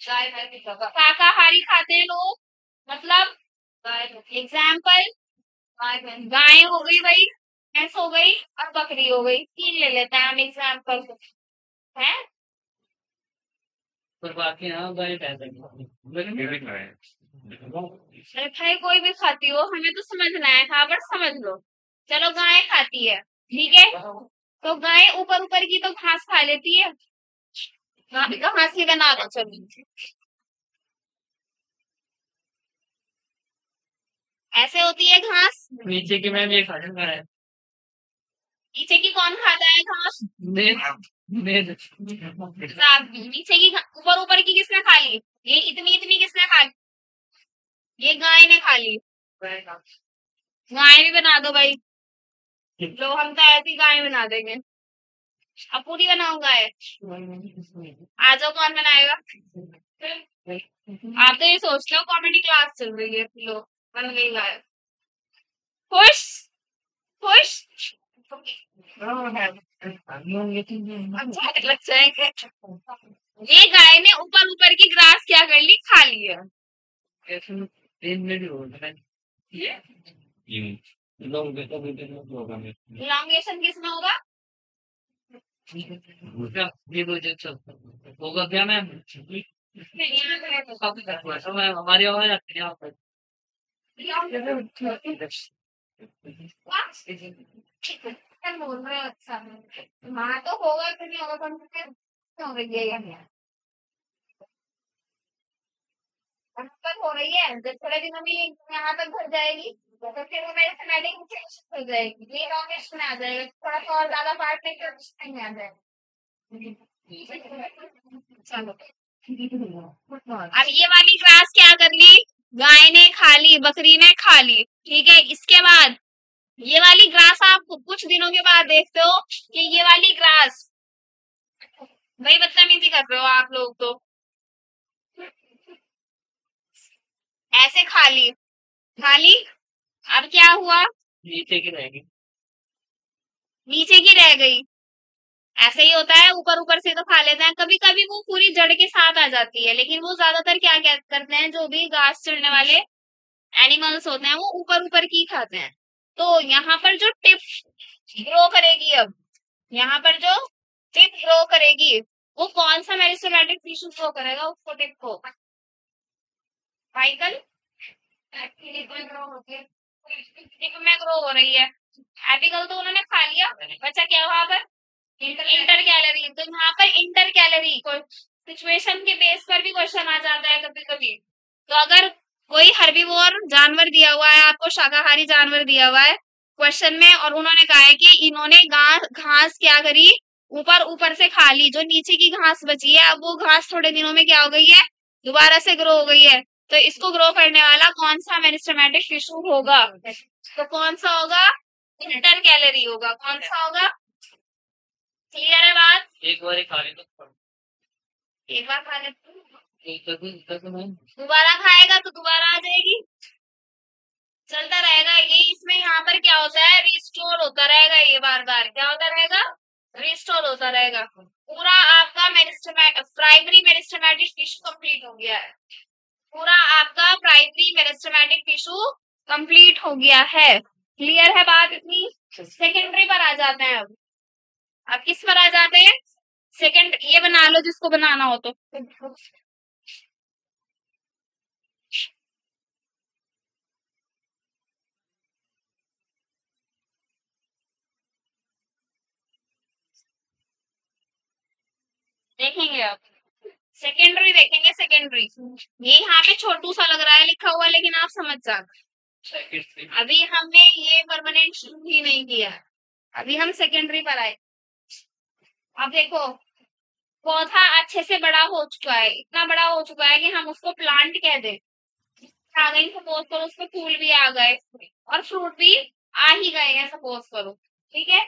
शाकाहारी खाते हैं लोग, मतलब एग्जाम्पल गाय हो गई भाई, भैंस हो गई और बकरी हो गई, तीन ले लेते हैं हम एग्जाम्पल है। पर बाकी हाँ गाय पैदा अरे भाई कोई भी खाती हो, हमें तो समझना है, हाँ बट समझ लो। चलो गाय खाती है, ठीक है, तो गाय ऊपर ऊपर की तो घास खा लेती है, घास ही बना दो चलो। ऐसे होती है घास। नीचे की मैम ये खा रहा है, नीचे की कौन खाता है घास? नीचे की ऊपर ऊपर की किसने खा ली? ये इतनी इतनी किसने खा ली? ये गाय ने खा ली। गाय भी बना दो भाई, लो हम तो ऐसी गाय बना देंगे। अब पूरी बनाओ गाय, आ जाओ, कौन बनाएगा? आप तो ये सोच लो कॉमेडी क्लास चल रही है, लो बन गई गाय। खुश खुश, अच्छा लग जाएंगे। ये गाय ने ऊपर ऊपर की ग्रास क्या कर ली? खा ली है। इलांगेशन किसमें होगा? होगा क्या मैम? हमारी आवाज आती है यहाँ पर। बोल रहे हो? अच्छा हाँ, तो होगा कि नहीं होगा, क्यों हो रही है? पर हो रही है, जब थोड़े दिनों में यहाँ तक भर जाएगी तो फिर वो मेरे स्मेलिंग हो जाएगी, ये लॉन्गेस्ट में आ जाएगा, थोड़ा सा और ज्यादा पार्ट नहीं में आ जाएगा। चलो अब ये वाली ग्रास क्या कर ली? गाय ने खा ली, बकरी ने खा ली, ठीक है। इसके बाद ये वाली ग्रास आप कुछ दिनों के बाद देखते हो कि ये वाली ग्रास, भाई बदतमीजी कर रहे हो आप लोग तो, ऐसे खा ली। अब क्या हुआ? नीचे की रहेगी, नीचे की रह गई। ऐसे ही होता है, ऊपर ऊपर से तो खा लेते हैं, कभी कभी वो पूरी जड़ के साथ आ जाती है, लेकिन वो ज्यादातर क्या क्या करते हैं, जो भी घास चढ़ने वाले एनिमल्स होते हैं वो ऊपर ऊपर की खाते हैं। तो यहाँ पर जो टिप ग्रो करेगी, अब यहाँ पर जो टिप ग्रो करेगी, वो कौन सा मेरिस्टेमेटिक टिश्यू ग्रो करेगा? उसको टिप को साइकिल टिप में ग्रो हो रही है। एपिकल तो उन्होंने खा लिया, बच्चा क्या वहां पर? Inter calorie. तो यहाँ पर इंटर कैलोरी सिचुएशन के बेस पर भी क्वेश्चन आ जाता है कभी कभी। तो अगर कोई हर्बीवोर जानवर दिया हुआ है आपको, शाकाहारी जानवर दिया हुआ है क्वेश्चन में, और उन्होंने कहा है कि इन्होंने घास क्या करी? ऊपर ऊपर से खा ली, जो नीचे की घास बची है, अब वो घास थोड़े दिनों में क्या हो गई है? दोबारा से ग्रो हो गई है। तो इसको ग्रो करने वाला कौन सा मेरिस्टेमेटिक टिश्यू होगा? तो कौन सा होगा? इंटर कैलोरी होगा। कौन सा होगा? क्लियर है बात? एक बार ही खा ली तो एक बार खा ले, दोबारा खाएगा तो दोबारा आ जाएगी, चलता रहेगा ये। इसमें यहाँ पर क्या होता है? रिस्टोर होता रहेगा, ये बार बार क्या होता रहेगा? रिस्टोर होता रहेगा। पूरा आपका प्राइमरी मेरिस्टेमेटिक टिश्यू कंप्लीट हो गया है। पूरा आपका प्राइमरी मेरिस्टेमेटिक टिश्यू कंप्लीट हो गया है। क्लियर है बात इतनी? सेकेंडरी पर आ जाते हैं अब किस पर आ जाते हैं? सेकंड, ये बना लो जिसको बनाना हो तो। देखेंगे आप सेकेंडरी देखेंगे, सेकेंडरी। ये यहाँ पे छोटू सा लग रहा है लिखा हुआ, लेकिन आप समझ जाओ सेकेंडरी। अभी हमने ये परमानेंट शुरू ही नहीं किया, अभी हम सेकेंडरी पर आए। अब देखो पौधा अच्छे से बड़ा हो चुका है, इतना बड़ा हो चुका है कि हम उसको प्लांट कह दें। आ गई सपोज करो, उसमें फूल भी आ गए और फ्रूट भी आ ही गए हैं सपोज करो, ठीक है।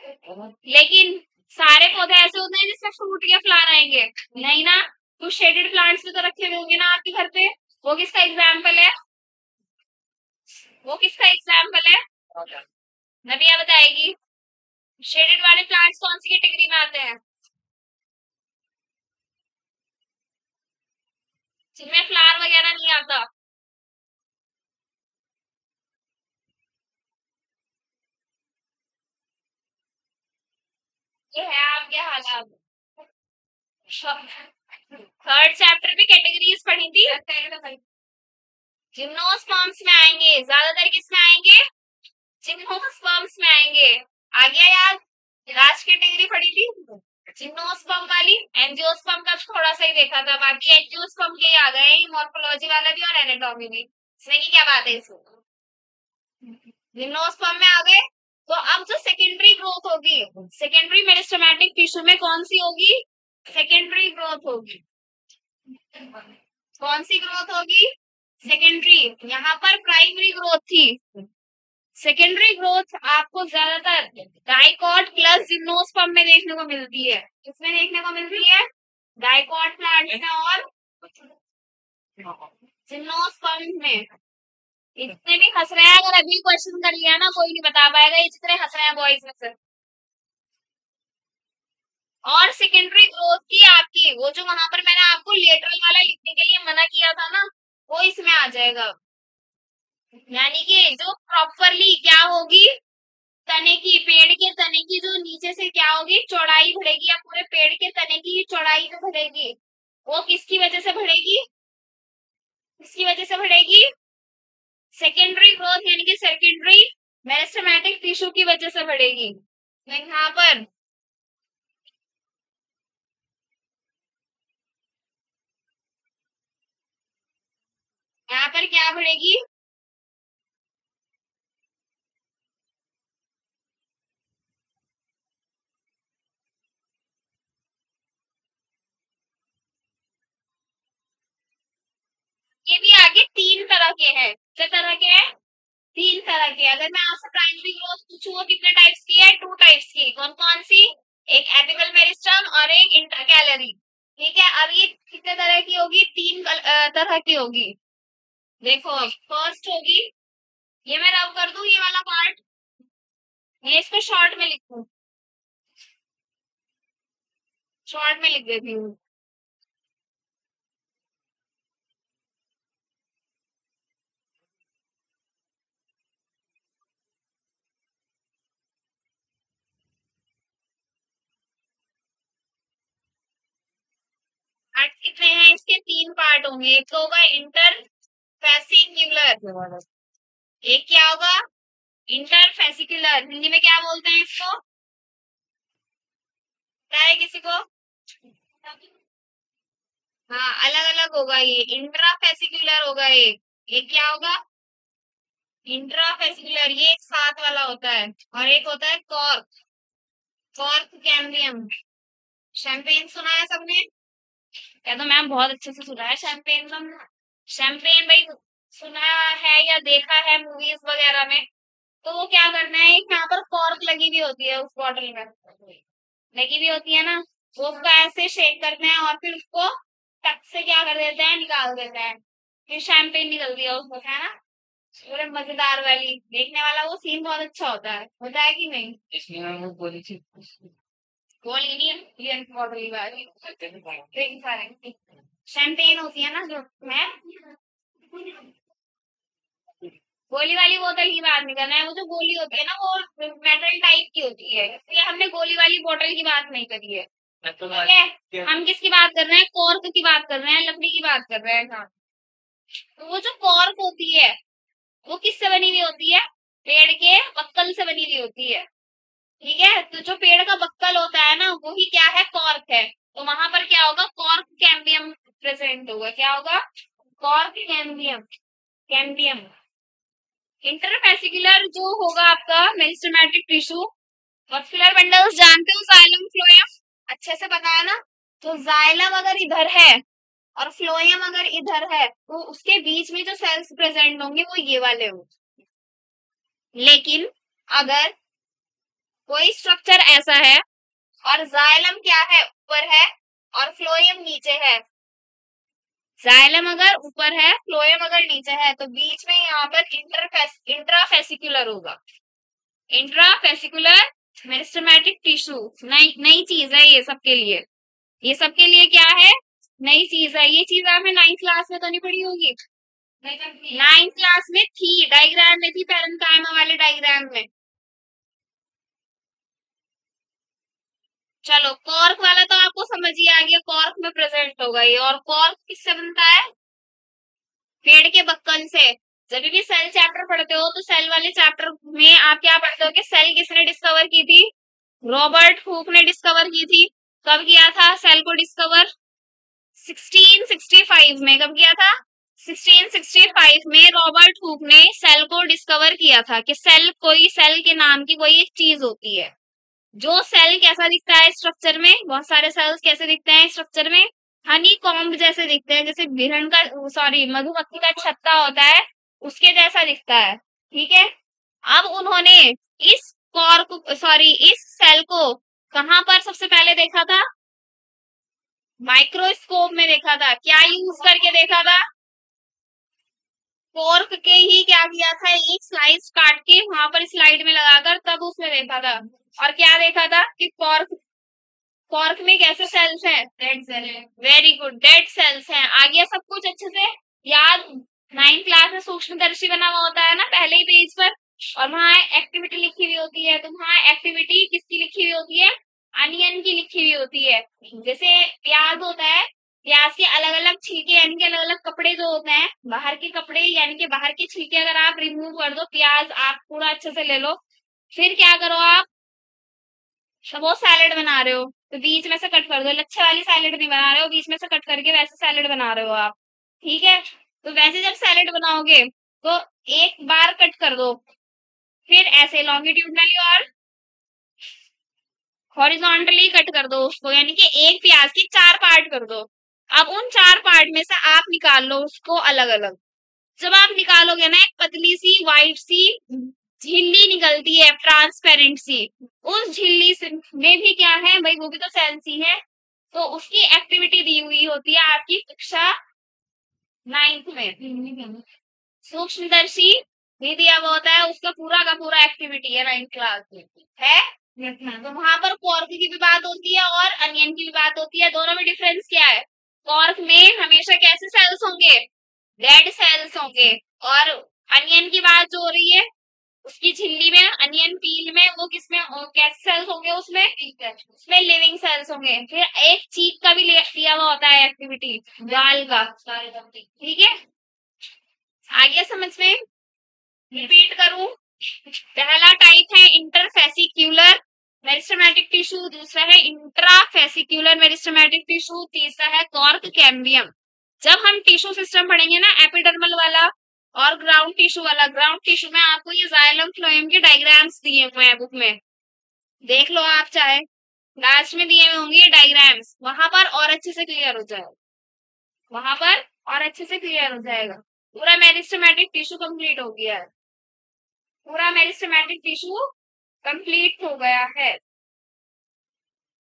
लेकिन सारे पौधे ऐसे होते हैं जिसमें फ्रूट या फ्लावर आएंगे? नहीं ना। कुछ शेडेड प्लांट्स भी तो रखे हुए होंगे ना आपके घर पे, वो किसका एग्जाम्पल है? वो किसका एग्जाम्पल है? नबिया बताएगी। शेडेड वाले प्लांट्स कौन सी कैटेगरी में आते हैं? जिनमें फ्लावर वगैरह नहीं आता। ये है आपके हालात। थर्ड चैप्टर में कैटेगरीज पढ़ी थी। जिम्नोस्पर्म्स में आएंगे, ज्यादातर किस में आएंगे? जिम्नोस्पर्म्स में आएंगे। आ गया याद? लास्ट कैटेगरी पढ़ी थी जिम्नोस्पर्म वाली। एंजियोस्पर्म का थोड़ा सा ही देखा था, बाकी एंजियोस्पर्म के ही आ गए, मॉर्फोलॉजी वाला भी और एनाटॉमी भी। इसमें की क्या बात है? इसमें जिम्नोस्पर्म में आ गए। तो अब जो सेकेंडरी ग्रोथ होगी, सेकेंडरी मेरिस्टेमेटिक टिश्यू में कौन सी होगी? सेकेंडरी ग्रोथ होगी। कौन सी ग्रोथ होगी? सेकेंडरी। यहाँ पर प्राइमरी ग्रोथ थी। सेकेंडरी ग्रोथ आपको ज्यादातर डाइकॉट प्लस जिम्नोस्पर्म में देखने को मिलती है। किसमें देखने को मिलती है? डाइकॉट प्लांट्स में और जिम्नोस्पर्म में। इतने भी हंस रहे हैं, अगर अभी क्वेश्चन कर लिया ना कोई नहीं बता पाएगा, ये जितने हंस रहे हैं बॉयज में से। और सेकेंडरी ग्रोथ की आपकी वो जो वहां पर मैंने आपको लेटरल वाला लिखने के लिए मना किया था ना, वो इसमें आ जाएगा। यानी कि जो प्रॉपरली क्या होगी, तने की, पेड़ के तने की जो नीचे से क्या होगी, चौड़ाई बढ़ेगी, या पूरे पेड़ के तने की ही चौड़ाई जो बढ़ेगी, वो किसकी वजह से बढ़ेगी? किसकी वजह से बढ़ेगी? सेकेंडरी ग्रोथ यानी कि सेकेंडरी मेरिस्टेमेटिक टिश्यू की वजह से बढ़ेगी। यहाँ पर क्या बढ़ेगी? ये भी आगे तीन तरह के हैं। कितने तरह के हैं? तीन तरह के। अगर मैं आपसे प्राइमरी ग्रोथ पूछूं वो कितने टाइप्स की है? टू टाइप्स की। कौन कौन सी? एक एपिकल मेरिस्टम और एक इंटरकैलरी। ठीक है, अब ये कितने तरह की होगी? तीन तरह की होगी। देखो फर्स्ट होगी, ये मैं रब कर दूं ये वाला पार्ट, ये इसको शॉर्ट में लिखूं, शॉर्ट में लिख देती हूँ। पार्ट कितने हैं इसके? तीन पार्ट होंगे। एक तो होगा इंटर फेसिक्युलर, एक क्या होगा? Inter fascicular. हिंदी में क्या बोलते हैं इसको? क्या है किसी को? हाँ अलग अलग होगा, ये इंट्रा फेसिकुलर होगा, एक क्या होगा? इंट्रा फेसिकुलर, ये एक साथ वाला होता है। और एक होता है कॉर्क, कॉर्क कैम्बियम। शैंपेन सुना है सबने? क्या तो मैम बहुत अच्छे से सुना है शैंपेन का। शैंपेन भाई सुना है या देखा है मूवीज वगैरह में। तो वो क्या करना है, एक यहाँ पर कॉर्क लगी हुई होती है उस बॉटल में, लगी हुई होती है ना, वो उसको ऐसे शेक करते हैं और फिर उसको टक से क्या कर देते हैं, निकाल देते हैं, फिर शैंपेन निकलती है उसमें से, है ना। पूरे मजेदार वाली, देखने वाला वो सीन बहुत अच्छा होता है कि नहीं? इसमें मैं वो बोली थी। गोली नहीं है, ये बॉटल वाली ड्रिंक सारे शैंपेन होती है ना जो, मैं गोली वाली बोतल की बात नहीं कर रहे हैं। वो जो गोली होती है ना वो मेटल टाइप की होती है, इसलिए हमने गोली वाली बोतल की बात नहीं करी है। मैं तो ठीक है, हम किसकी बात कर रहे हैं? कॉर्क की बात कर रहे हैं, लकड़ी की बात कर रहे हैं। हाँ, तो वो जो कॉर्क होती है वो किससे बनी हुई होती है? पेड़ के बक्कल से बनी हुई होती है। ठीक है, तो जो पेड़ का बक्कल होता है ना, वो ही क्या है? कॉर्क है। तो वहां पर क्या होगा? Cork cambium cork cambium, cambium. Interfascicular जो होगा आपका मेरिस्टेमेटिक टिश्यू, मस्कुलर बंडल्स जानते हो, जाइलम फ्लोएम अच्छे से पता है ना। तो जाइलम अगर इधर है और फ्लोएम अगर इधर है तो उसके बीच में जो सेल्स प्रेजेंट होंगे वो ये वाले होंगे। लेकिन अगर कोई स्ट्रक्चर ऐसा है और जाइलम क्या है, ऊपर है और फ्लोएम नीचे है, जाइलम अगर ऊपर है फ्लोएम अगर नीचे है, तो बीच में यहाँ पर इंट्राफेसिकुलर होगा। इंट्राफेसिकुलर मेरिस्टेमेटिक टिश्यू नई नई चीज है ये सबके लिए। ये सबके लिए क्या है, नई चीज है। ये चीज आपने 9th क्लास में तो नहीं पढ़ी होगी। 9th क्लास में थी, डायग्राम में थी, पैरेन्काइमा वाले डायग्राम में। चलो कॉर्क वाला तो आपको समझ ही आ गया, कॉर्क में प्रेजेंट होगा ये। और कॉर्क किससे बनता है, पेड़ के बक्कल से। जब भी सेल चैप्टर पढ़ते हो तो सेल वाले चैप्टर में आप क्या पढ़ते हो कि सेल किसने डिस्कवर की थी, रॉबर्ट हुक ने डिस्कवर की थी। कब किया था सेल को डिस्कवर, 1665 में। कब किया था, 1665 में रॉबर्ट हुक ने सेल को डिस्कवर किया था कि सेल, कोई सेल के नाम की कोई एक चीज होती है। जो सेल कैसा दिखता है स्ट्रक्चर में, बहुत सारे सेल्स कैसे दिखते हैं स्ट्रक्चर में, हनी कॉम्ब जैसे दिखते हैं, जैसे बिरहन का, सॉरी, मधुमक्खी का छत्ता होता है उसके जैसा दिखता है। ठीक है। अब उन्होंने इस कॉर्क, सॉरी, इस सेल को कहां पर सबसे पहले देखा था, माइक्रोस्कोप में देखा था। क्या यूज करके देखा था, कॉर्क के ही क्या किया था, एक स्लाइस काट के वहां पर स्लाइड में लगाकर तब उसमें देखा था। और क्या देखा था कि कॉर्क, कॉर्क में कैसे सेल्स हैं, डेड सेल है। वेरी गुड, डेड सेल्स हैं। आ गया सब कुछ अच्छे से याद। 9th क्लास में सूक्ष्मदर्शी बना हुआ होता है ना पहले ही पेज पर, और वहां एक्टिविटी लिखी हुई होती है। तो वहां एक्टिविटी किसकी लिखी हुई होती है, अनियन की लिखी हुई होती है। जैसे प्याज होता है, प्याज के अलग अलग छिलके यानी कि अलग अलग कपड़े जो होते हैं, बाहर के कपड़े यानी कि बाहर के छिलके अगर आप रिमूव कर दो, प्याज आप पूरा अच्छे से ले लो, फिर क्या करो आप, सपोज सैलेड बना रहे हो तो बीच में से कट कर दो। लच्छे वाली सैलेड नहीं बना रहे हो, बीच में से कट करके वैसे सैलेड बना रहे हो आप। ठीक है। तो वैसे जब सैलेड बनाओगे तो एक बार कट कर दो, फिर ऐसे लॉन्गिट्यूडनली और हॉरिजॉन्टली कट कर दो उसको, यानी कि एक प्याज की 4 पार्ट कर दो। अब उन 4 पार्ट में से आप निकाल लो उसको अलग अलग। जब आप निकालोगे ना, एक पतली सी व्हाइट सी झिल्ली निकलती है, ट्रांसपेरेंट सी। उस झिल्ली से में भी क्या है भाई, वो भी तो सेल्स ही है। तो उसकी एक्टिविटी दी हुई होती है आपकी कक्षा 9th में। सूक्ष्मदर्शी भी दिया हुआ होता है, उसका पूरा का पूरा एक्टिविटी है 9th क्लास में है। तो वहां पर कॉर्क की भी बात होती है और अनियन की भी बात होती है। दोनों में डिफरेंस क्या है, कॉर्क में हमेशा कैसे सेल्स होंगे, डेड सेल्स होंगे। और अनियन की बात जो हो रही है उसकी झिल्ली में, अनियन पील में, वो किसमें कैसे सेल्स होंगे, उसमें उसमें लिविंग सेल्स होंगे। फिर एक चीक का भी दिया हुआ होता है एक्टिविटी, गाल का। ठीक है, आ गया समझ में। रिपीट करूं, पहला टाइप है इंटरफेसिक्यूलर मेरिस्टेमेटिक टिश्यू, दूसरा है इंट्राफेसिक्यूलर मेरिस्टेमेटिक टिश्यू, तीसरा है कॉर्क कैम्बियम। जब हम टिश्यू सिस्टम पढ़ेंगे ना, एपिडर्मल वाला और ग्राउंड टिश्यू वाला, ग्राउंड टिश्यू में आपको ये जाइलम फ्लोएम के डायग्राम्स दिए हुए हैं बुक में, देख लो आप चाहे, लास्ट में दिए हुए होंगे डायग्राम्स, वहां पर और अच्छे से क्लियर हो जाएगा, वहां पर और अच्छे से क्लियर हो जाएगा। पूरा मेरिस्टेमेटिक टिश्यू कंप्लीट हो गया है, पूरा मेरिस्टेमेटिक टिश्यू कंप्लीट हो गया है।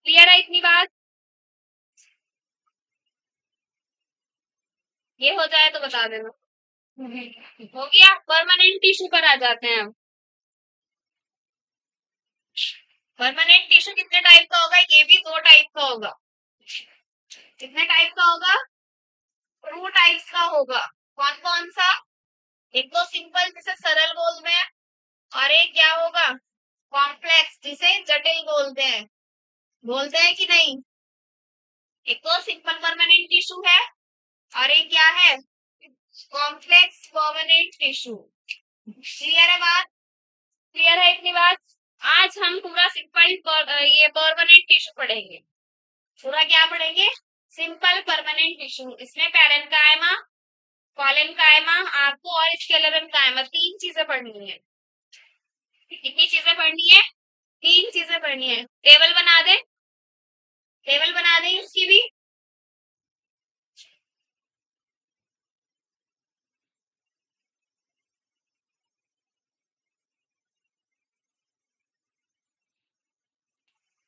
क्लियर है इतनी बात, ये हो जाए तो बता देना। हो गया, परमानेंट टिश्यू पर आ जाते हैं हम। परमानेंट टिश्यू कितने टाइप का होगा, ये भी 2 टाइप का होगा। कितने टाइप का होगा, 2 टाइप्स का होगा। कौन कौन सा, एक तो सिंपल जिसे सरल बोलते हैं, और एक क्या होगा, कॉम्प्लेक्स जिसे जटिल बोलते हैं कि नहीं। एक तो सिंपल परमानेंट टिश्यू है और एक क्या है, कॉम्प्लेक्स परमानेंट टिश्यू। क्लियर है बात, क्लियर है इतनी बात। आज हम पूरा सिंपल ये परमानेंट टिश्यू पढ़ेंगे। पूरा क्या पढ़ेंगे, सिंपल परमानेंट टिश्यू। इसमें पैरेन्काइमा कॉलन कायमा आपको और स्केलेरन कायमा 3 चीजें पढ़नी है। कितनी चीजें पढ़नी है? 3 चीजें पढ़नी है। टेबल बना दे, टेबल बना दे इसकी भी।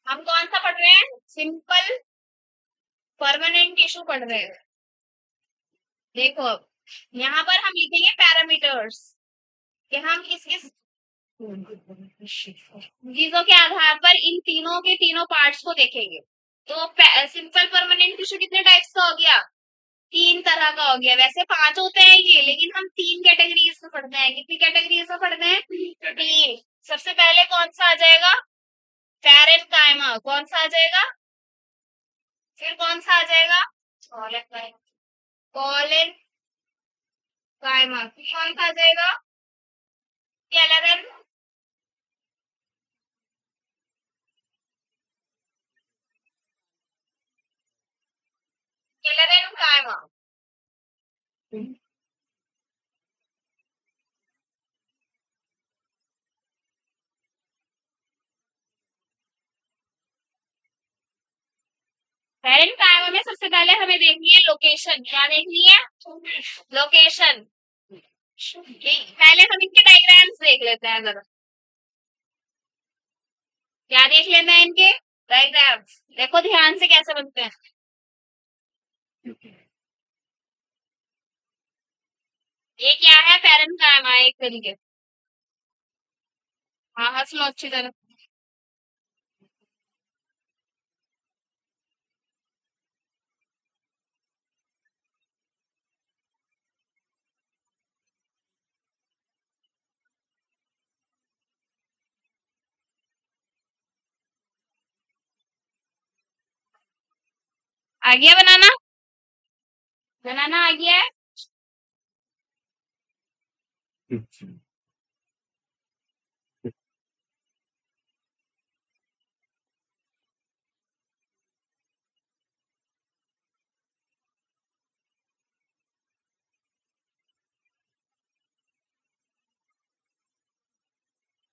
हम कौन सा पढ़ रहे हैं? सिंपल परमानेंट टिश्यू पढ़ रहे हैं। देखो अब यहाँ पर हम लिखेंगे पैरामीटर्स कि हम किस किस चीजों के आधार पर इन तीनों के तीनों पार्ट्स को देखेंगे। तो सिंपल परमानेंट टिश्यू कितने टाइप्स का हो गया? 3 तरह का हो गया। वैसे 5 होते हैं ये, लेकिन हम 3 कैटेगरीज में पढ़ते हैं। कितनी कैटेगरीज में पढ़ते हैं? 3। सबसे पहले कौन सा आ जाएगा? पैरेन्काइमा। कौन सा आ जाएगा? फिर कौन सा आ जाएगा? कॉलन कायमा। फिर कौन सा आ जाएगा? स्केलेरन स्केलेरन कायमा। पैरेन्काइमा में सबसे पहले हमें देखनी है लोकेशन। क्या देखनी है? लोकेशन। पहले हम इनके डायग्राम्स देख लेते हैं जरा। क्या देख लेते हैं? इनके डायग्राम्स। देखो ध्यान से कैसे बनते हैं। ये क्या है? पैरेन्काइमा एक तरीके। हाँ हंस लो अच्छी तरह। आ गया बनाना? बनाना आ गया है?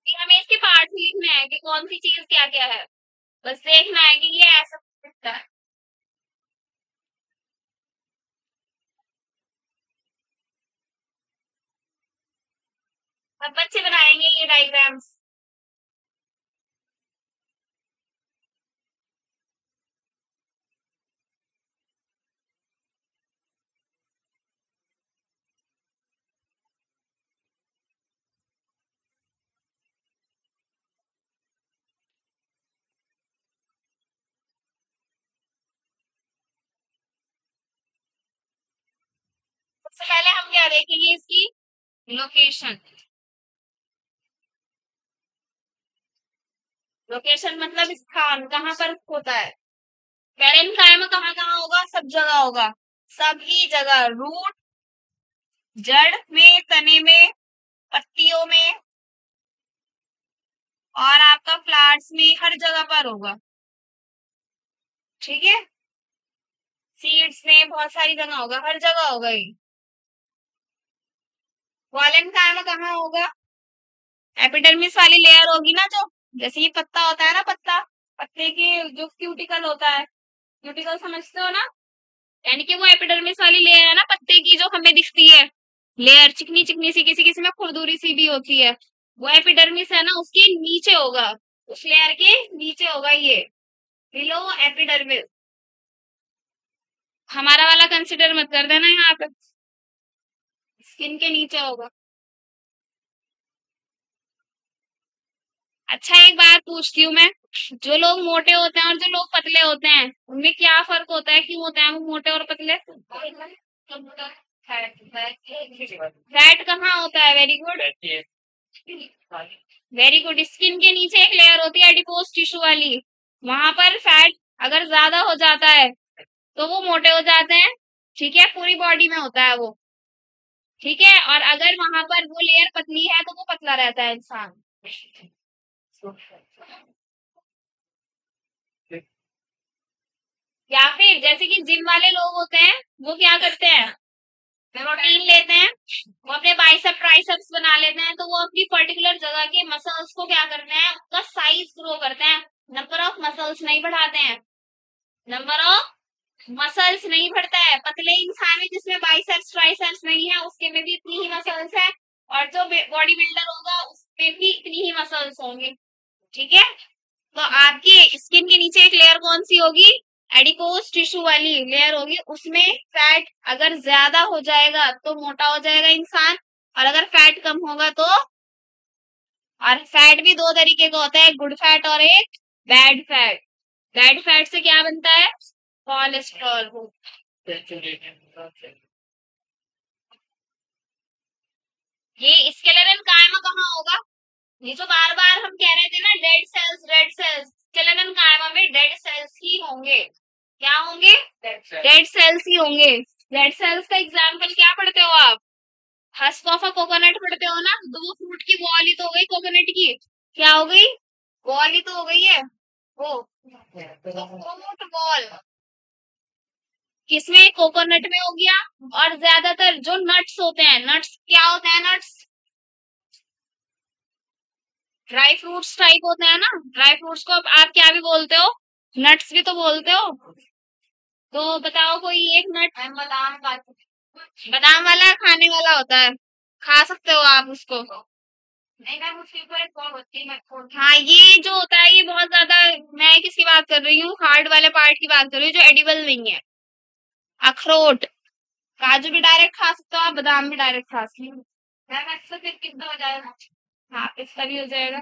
फिर हमें इसके पार्ट्स लिखना है कि कौन सी चीज क्या क्या है। बस देखना है कि ये ऐसा दिखता है। सब बच्चे बनाएंगे ये डायग्राम्स। सबसे पहले हम क्या देखेंगे? इसकी लोकेशन। लोकेशन मतलब स्थान, कहाँ पर होता है। पैरेन्काइमा कहाँ कहाँ होगा? सब जगह होगा। सभी जगह। रूट, जड़ में, तने में, पत्तियों में और आपका फ्लावर्स में, हर जगह पर होगा। ठीक है? सीड्स में बहुत सारी जगह होगा, हर जगह होगा ये। पैरेन्काइमा कहाँ होगा? एपिडर्मिस वाली लेयर होगी ना, जो जैसे ये पत्ता होता है ना, पत्ता, पत्ते के जो क्यूटिकल होता है, क्यूटिकल समझते हो ना? यानी कि वो एपिडर्मिस वाली लेयर है ना पत्ते की, जो हमें दिखती है। लेयर चिकनी चिकनी सी, किसी किसी में खुरदुरी सी भी होती है। वो एपिडर्मिस है ना, उसके नीचे होगा। उस लेयर के नीचे होगा ये, बिलो एपिडर्मिस। हमारा वाला कंसिडर मत कर देना यहाँ पे। स्किन के नीचे होगा। अच्छा एक बात पूछती हूँ मैं, जो लोग मोटे होते हैं और जो लोग पतले होते हैं, उनमें क्या फर्क होता है? क्यों होता है वो मोटे और पतले? फैट कहाँ होता है? Very good, very good. Skin के नीचे एक लेयर होती है एडिपोज टिश्यू वाली, वहां पर फैट अगर ज्यादा हो जाता है तो वो मोटे हो जाते हैं। ठीक है? पूरी बॉडी में होता है वो। ठीक है? और अगर वहां पर वो लेयर पतली है तो वो पतला रहता है इंसान। या फिर जैसे कि जिम वाले लोग होते हैं, वो क्या करते हैं? प्रोटीन लेते हैं, वो अपने बाइसेप ट्राइसेप्स बना लेते हैं, तो वो अपनी पर्टिकुलर जगह के मसल्स को क्या करते हैं, उसका साइज ग्रो करते हैं, नंबर ऑफ मसल्स नहीं बढ़ाते हैं, नंबर ऑफ मसल्स नहीं बढ़ता है। पतले इंसान में जिसमें बाइसेप्स ट्राइसेप्स नहीं है उसके में भी इतनी ही मसल्स है, और जो बॉडी बिल्डर होगा उसमें भी इतनी ही मसल्स होंगे, ठीक है। तो आपकी स्किन के नीचे एक लेयर कौन सी होगी, एडिपोज टिश्यू वाली लेयर होगी, उसमें फैट अगर ज्यादा हो जाएगा तो मोटा हो जाएगा इंसान, और अगर फैट कम होगा तो, और फैट भी दो तरीके का होता है, गुड फैट और एक बैड फैट। बैड फैट से क्या बनता है, कोलेस्ट्रॉल। ये स्केलेटन कायमा कहाँ होगा, ये जो बार बार हम कह रहे थे ना डेड सेल्स, स्केलेटन कायमा में डेड सेल्स ही होंगे, क्या होंगे, डेड सेल्स ही होंगे। डेड सेल्स का एग्जाम्पल क्या पढ़ते हो आप, हस्क ऑफ अ कोकोनट पढ़ते हो ना, तो वो फ्रूट की बॉल ही तो हो गई कोकोनट की, क्या हो गई, बॉल ही तो हो गई है वो, फ्रूट बॉल किसमें, कोकोनट में हो गया। और ज्यादातर जो नट्स होते हैं, नट्स क्या होते हैं, नट्स ड्राई फ्रूट्स टाइप होते हैं ना, ड्राई फ्रूट्स को आप क्या भी बोलते हो, नट्स भी तो बोलते हो। तो बताओ कोई एक नट, बादाम का, बादाम वाला खाने वाला होता है, खा सकते हो आप उसको। नहीं मैम उसके ऊपर एक और होती है, हाँ ये जो होता है ये बहुत ज्यादा, मैं किसकी बात कर रही हूँ, हार्ड वाले पार्ट की बात कर रही हूँ जो एडिबल नहीं है। अखरोट, काजू भी डायरेक्ट खा सकते हो आप, बादाम भी डायरेक्ट खा सकते हो। मैम ऐसे फिर कितना हो जाएगा, हाँ पिस्ता भी हो जाएगा,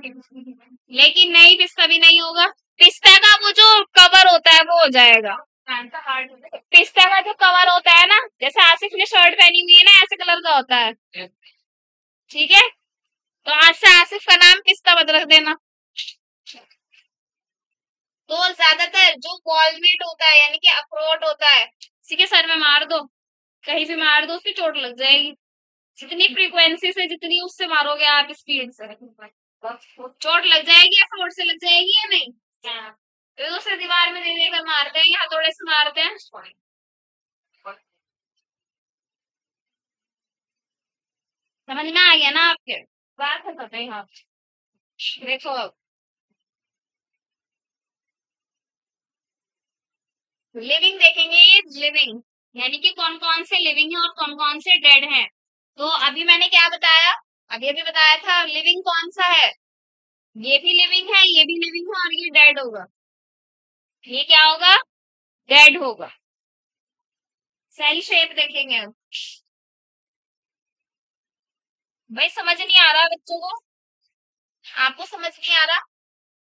लेकिन नहीं पिस्ता भी नहीं होगा, पिस्ता का वो जो कवर होता है वो हो जाएगा, पिस्ता का जो कवर होता है ना, जैसे आसिफ ने शर्ट पहनी हुई है ना ऐसे कलर का होता है, ठीक है। तो आज से आसिफ का नाम पिस्ता मत रख देना। तो ज्यादातर जो वॉलनट होता है यानी कि अखरोट होता है, किसी के सर में मार दो, कहीं भी मार दो उसकी चोट लग जाएगी, जितनी फ्रीक्वेंसी से, जितनी उससे मारोगे आप स्पीड से, चोट लग जाएगी, अखरोट से लग जाएगी या नहीं। तो दूसरे दीवार में दे देकर मारते हैं या हथौड़े से मारते हैं, समझ में आ गया ना आपके, बात करते हैं आप, देखो अब लिविंग देखेंगे, ये लिविंग यानी कि कौन कौन से लिविंग है और कौन कौन से डेड हैं। तो अभी मैंने क्या बताया, अभी अभी बताया था लिविंग कौन सा है, ये भी लिविंग है, ये भी लिविंग है, और ये डेड होगा, ये क्या होगा, डेड होगा। सेल शेप देखेंगे अब, भाई समझ नहीं आ रहा बच्चों को, आपको समझ नहीं आ रहा,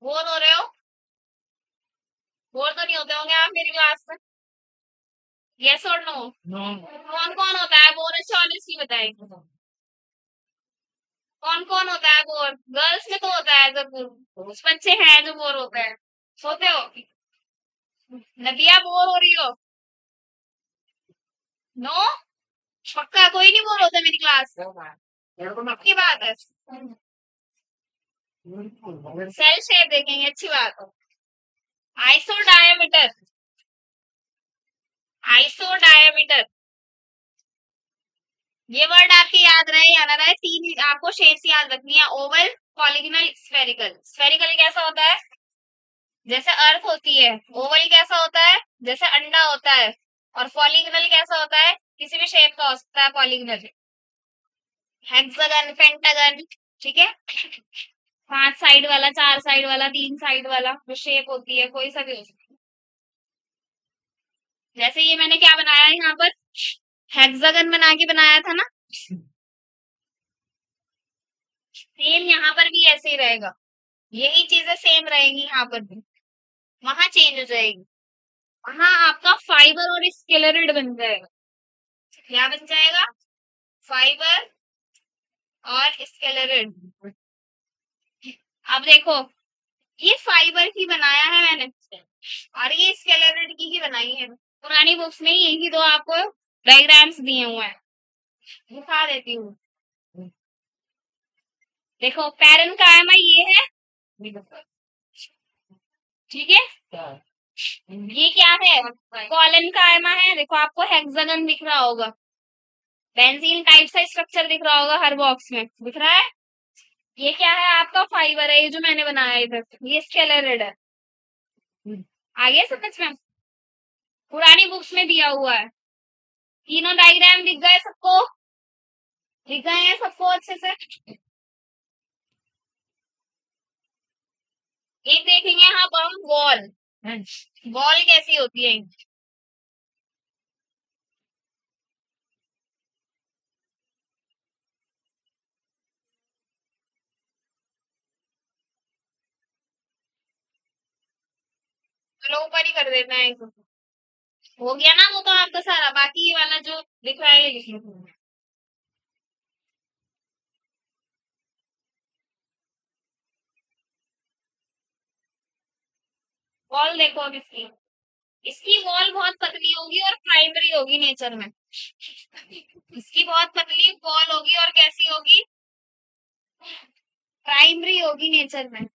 बोर हो रहे हो, बोर तो नहीं होते होंगे आप मेरी क्लास में, यस और नो, कौन कौन होता है बोर, अच्छा ऑनेस्टली बताएगी, कौन कौन होता है बोर, गर्ल्स में तो होता है जरूर, कुछ बच्चे हैं जो बोर होते हैं, सोते हो, नदिया बोर हो रही हो, नो, पक्का कोई नहीं बोर होता मेरी क्लास, की बात है, सेल शेप देखेंगे, अच्छी बात है, आइसो डायमीटर, आइसो डायमीटर, ये वर्ड आपके याद रहे या ना रहे, तीन आपको शेप्स याद रखनी है, ओवल, पॉलीगोनल, स्फेरिकल। स्फेरिकल कैसा होता है, जैसे अर्थ होती है, ओवल कैसा होता है, जैसे अंडा होता है, और पॉलीगोनल कैसा होता है, किसी भी शेप का हो सकता है पॉलीगोनल, हेक्सागन, पेंटागन, ठीक है, 5 साइड वाला, 4 साइड वाला, 3 साइड वाला जो शेप होती है, कोई सा भी हो सकता है। जैसे ये मैंने क्या बनाया है यहाँ पर, हेक्सागन बना के बनाया था ना, सेम यहाँ पर भी ऐसे ही रहेगा, यही चीजें सेम रहेंगी यहाँ पर भी, वहां चेंज हो जाएगी, वहां आपका फाइबर और स्केलेटन बन जाएगा, क्या बन जाएगा, फाइबर और स्केलेटन। अब देखो ये फाइबर की बनाया है मैंने, और ये स्केलेटन की ही बनाई है, पुरानी बुक्स में यही दो आपको डायग्राम्स दिए हुए हैं, दिखा देती हूँ, देखो पैरन का आयामा ये है, ठीक है, ये क्या है, कॉलन का आयामा है, देखो आपको हेक्सागन दिख रहा होगा, बेंजीन टाइप सा स्ट्रक्चर दिख रहा होगा हर बॉक्स में, दिख रहा है? ये क्या है? आपका फाइबर है, ये जो मैंने बनाया इधर, ये स्केलेरेड है। आ गया समझ में? पुरानी बुक्स में दिया हुआ है। तीनों डायग्राम दिख गए सबको? दिख गए हैं सबको अच्छे से? एक देखेंगे यहाँ पर हम वॉल। वॉल कैसी होती है? चलो ऊपर ही कर देते हैं इसको। हो गया ना वो तो आपका सारा, बाकी ये वाला जो दिख रहा है ये लिख लो। वॉल देखो अब इसकी, इसकी वॉल बहुत पतली होगी और प्राइमरी होगी नेचर में। इसकी बहुत पतली वॉल होगी और कैसी होगी? प्राइमरी होगी नेचर में।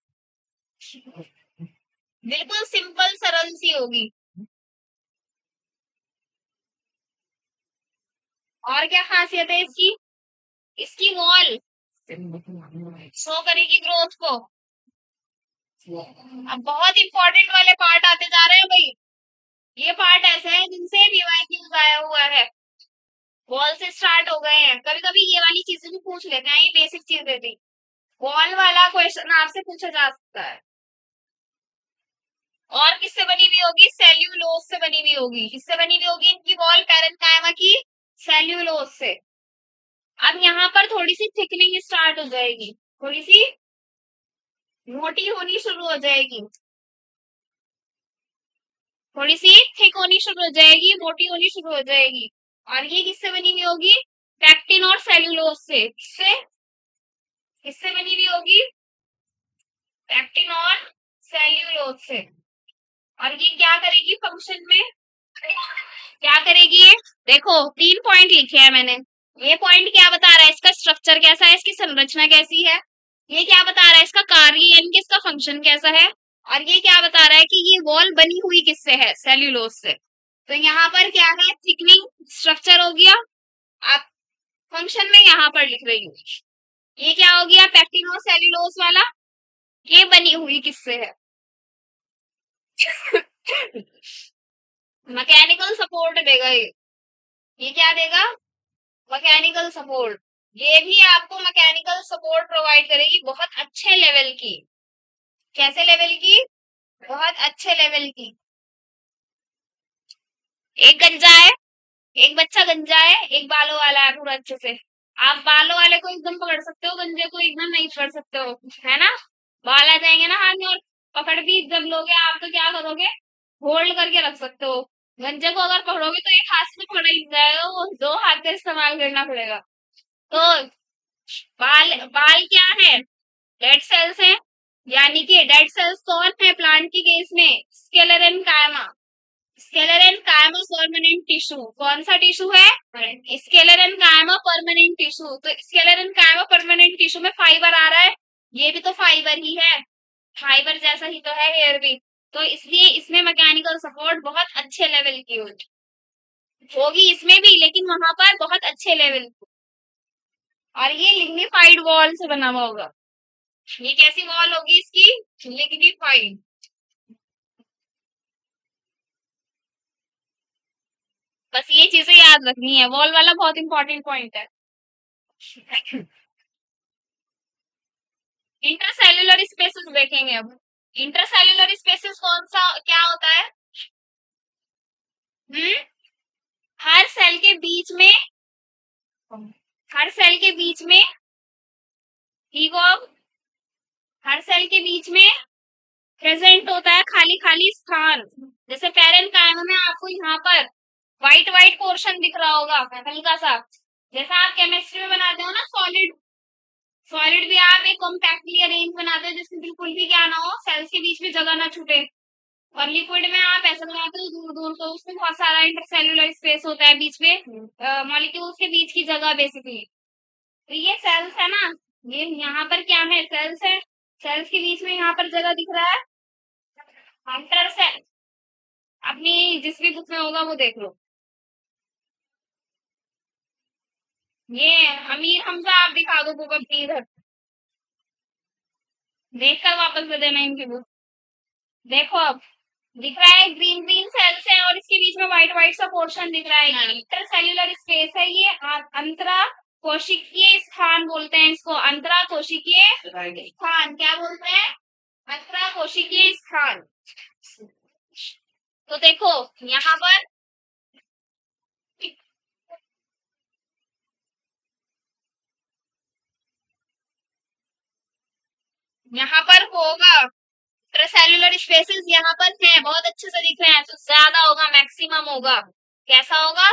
बिल्कुल सिंपल सरल सी होगी। और क्या खासियत है इसकी? इसकी वॉल शो करेगी ग्रोथ को। अब बहुत इंपॉर्टेंट वाले पार्ट आते जा रहे हैं भाई। ये पार्ट ऐसे है जिनसे पीवाईक्यूज आया हुआ है। वॉल से स्टार्ट हो गए हैं, कभी कभी ये वाली चीजें भी पूछ लेते हैं, ये बेसिक चीजें थी। वॉल वाला क्वेश्चन आपसे पूछा जा सकता है। और किससे बनी हुई होगी? सेल्यूलोज से बनी हुई होगी। किससे बनी हुई होगी इनकी वॉल? पैरेन्काइमा की सेल्यूलोज से। अब यहाँ पर थोड़ी सी थिकनिंग स्टार्ट हो जाएगी, थोड़ी सी मोटी होनी शुरू हो जाएगी, थोड़ी सी थिक होनी शुरू हो जाएगी, मोटी होनी शुरू हो जाएगी। और ये किससे बनी हुई होगी? पैक्टिन और सेल्यूलोज से। किससे? किससे बनी हुई होगी? पैक्टिन और सेल्यूलोज से। और ये क्या करेगी फंक्शन में? क्या करेगी ये? देखो 3 पॉइंट लिखे हैं मैंने। ये पॉइंट क्या बता रहा है? इसका स्ट्रक्चर कैसा है, इसकी संरचना कैसी है। ये क्या बता रहा है? इसका कार्य यानी कि इसका फंक्शन कैसा है। और ये क्या बता रहा है कि ये वॉल बनी हुई किससे है? सेल्यूलोज से। तो यहाँ पर क्या है? थिकनिंग स्ट्रक्चर हो गया। आप फंक्शन में यहाँ पर लिख रही हूँ, ये क्या हो गया? पैक्टिन और सेल्यूलोज वाला। ये बनी हुई किससे है? मैकेनिकल सपोर्ट देगा ये। ये क्या देगा? Mechanical support. ये भी आपको मैकेनिकल सपोर्ट प्रोवाइड करेगी, बहुत अच्छे लेवल की। कैसे लेवल की? बहुत अच्छे लेवल की। एक गंजा है, एक बच्चा गंजा है, एक बालों वाला है पूरा अच्छे से। आप बालों वाले को एकदम पकड़ सकते हो, गंजे को एकदम नहीं पकड़ सकते हो, है ना? बाल आ जाएंगे ना हाथ में, और पकड़ भी जब लोगे आप तो क्या करोगे? होल्ड करके रख सकते हो। गंजे को अगर पकड़ोगे तो एक हाथ से पकड़ा ही नहीं जाएगा, वो 2 हाथ का इस्तेमाल करना पड़ेगा। तो बाल बाल क्या है? डेड सेल्स हैं। यानी कि डेड सेल्स कौन है प्लांट के केस में? स्केलेरन कायमा। स्केलेरन कायमा परमानेंट टिश्यू। कौन सा टिश्यू है? स्केलेरन कायमा परमानेंट टिश्यू। तो स्केलेरन कायमा परमानेंट टिश्यू में फाइबर आ रहा है, ये भी तो फाइबर ही है, फाइबर जैसा ही तो है हेयर भी। तो इसलिए इसमें मैकेनिकल सपोर्ट बहुत अच्छे लेवल की होगी इसमें भी, लेकिन वहां पर बहुत अच्छे लेवल की। और ये लिग्निफाइड वॉल से बना हुआ होगा। ये कैसी वॉल होगी इसकी? लिग्निफाइड। बस ये चीजें याद रखनी है, वॉल वाला बहुत इंपॉर्टेंट पॉइंट है। इंटरसेल्युलर स्पेसेस देखेंगे अब। इंटरसेल्युलर स्पेसेस कौन सा क्या होता है? हम्म हर सेल के बीच में, हर सेल के बीच में ईगोग, हर सेल के बीच में प्रेजेंट होता है खाली खाली स्थान। जैसे पैरेन्काइमा में आपको यहाँ पर व्हाइट व्हाइट पोर्शन दिख रहा होगा हल्का सा, जैसा आप केमिस्ट्री में बनाते हो ना सॉलिड, सॉलिड भी आप एक कॉम्पैक्टली अरेंज बनाते हो जिसमें बिल्कुल भी क्या ना हो, सेल्स के बीच में जगह ना छूटे। और लिक्विड में आप ऐसा बनाते हो दूर दूर, तो उसमें बहुत सारा इंटरसेल्युलर स्पेस होता है बीच में, मॉलिक्यूल्स के बीच की जगह बेसिकली। तो ये सेल्स है ना, ये यहाँ पर क्या है? सेल्स है। सेल्स के बीच में यहाँ पर जगह दिख रहा है इंटरसेल। अपनी जिस भी बुक में होगा वो देख लो। ये अमीर हमजा आप दिखा दो बुक अपनी इधर, देखकर वापस दे देना इनकी बुक। देखो अब दिख रहा है ग्रीन ग्रीन सेल्स है और इसके बीच में व्हाइट व्हाइट सा पोर्शन दिख रहा है, ये इंटरसेल्यूलर स्पेस है, ये अंतरा कोशिकीय स्थान बोलते हैं इसको, अंतरा कोशिकीय स्थान क्या बोलते हैं, अंतरा कोशिकीय स्थान। तो देखो यहाँ पर होगा इंट्रासेल्युलर स्पेसेस, यहाँ पर है बहुत अच्छे से दिख रहे हैं, तो ज्यादा होगा, मैक्सिमम होगा, कैसा होगा,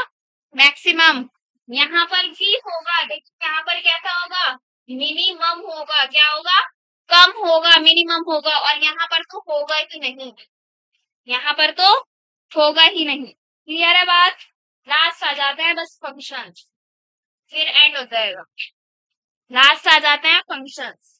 मैक्सिमम। यहाँ पर भी होगा, देखिए यहाँ पर कैसा होगा, मिनिमम होगा, क्या होगा, कम होगा, मिनिमम होगा, और यहाँ पर तो होगा ही नहीं, यहाँ पर तो होगा ही नहीं। क्लियर है बात, लास्ट आ जाते हैं बस फंक्शन, फिर एंड हो जाएगा, लास्ट आ जाते हैं फंक्शंस।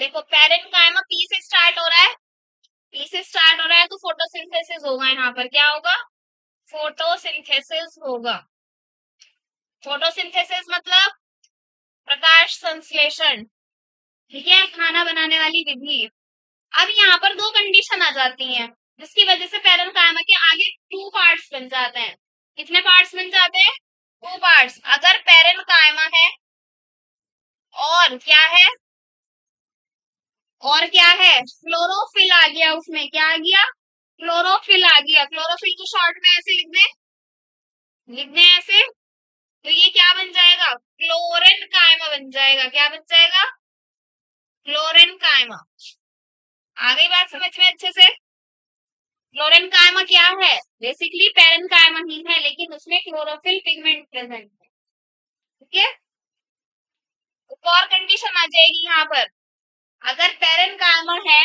देखो पैरेन्काइमा पी से स्टार्ट हो रहा है, पी से स्टार्ट हो रहा है तो फोटोसिंथेसिस होगा, यहाँ पर क्या होगा, फोटोसिंथेसिस होगा। फोटोसिंथेसिस मतलब प्रकाश संश्लेषण, ठीक है, खाना बनाने वाली विधि। अब यहाँ पर दो कंडीशन आ जाती हैं जिसकी वजह से पैरेन्काइमा के आगे टू पार्ट्स बन जाते हैं। कितने पार्ट्स बन जाते हैं, टू पार्ट्स। अगर पैरेन्काइमा है और क्या है, और क्या है, क्लोरोफिल आ गया उसमें, क्या आ गया, क्लोरोफिल आ गया। क्लोरोफिल को शॉर्ट में ऐसे लिख दें ऐसे, तो ये क्या बन जाएगा, क्लोरेन्काइमा बन जाएगा, क्या बन जाएगा, क्लोरेन्काइमा। आ गई बात समझ में अच्छे से। क्लोरेन्काइमा क्या है, बेसिकली पैरेन्काइमा ही है, लेकिन उसमें क्लोरोफिल पिगमेंट प्रेजेंट है, ठीक है। एक और कंडीशन आ जाएगी यहाँ पर, अगर पैरेन्काइमा है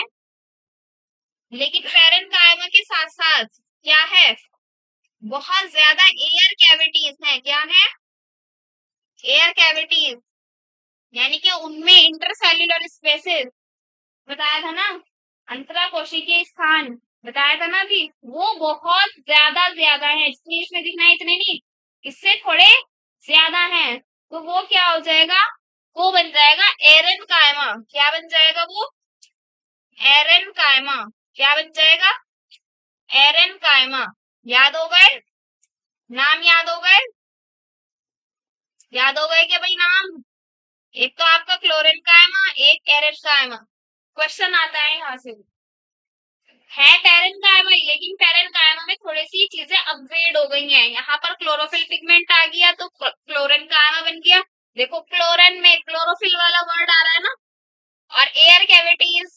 लेकिन पैरेन्काइमा के साथ साथ क्या है, बहुत ज्यादा एयर कैविटीज हैं, क्या है, एयर कैविटीज, यानी कि उनमें इंटरसेल्युलर स्पेसेस बताया था ना, अंतरा कोशिकीय स्थान बताया था ना अभी, वो बहुत ज्यादा है, जितनी इसमें दिखना है इतने नहीं, इससे थोड़े ज्यादा हैं, तो वो क्या हो जाएगा, वो बन जाएगा एरेन्काइमा। क्या बन जाएगा वो, एरेन्काइमा। क्या बन जाएगा, एरेन्काइमा। याद हो गए, नाम याद हो गए, याद हो गए क्या भाई नाम, एक तो आपका क्लोरेन्काइमा, एक एरेन्काइमा। क्वेश्चन आता है यहाँ से, है पैरेन्काइमा लेकिन पैरेन्काइमा में थोड़ी सी चीजें अपग्रेड हो गई हैं, यहाँ पर क्लोरोफिल पिगमेंट आ गया तो क्लोरेन्काइमा बन गया। देखो क्लोरेन में क्लोरोफिल वाला वर्ड आ रहा है ना, और एयर कैविटीज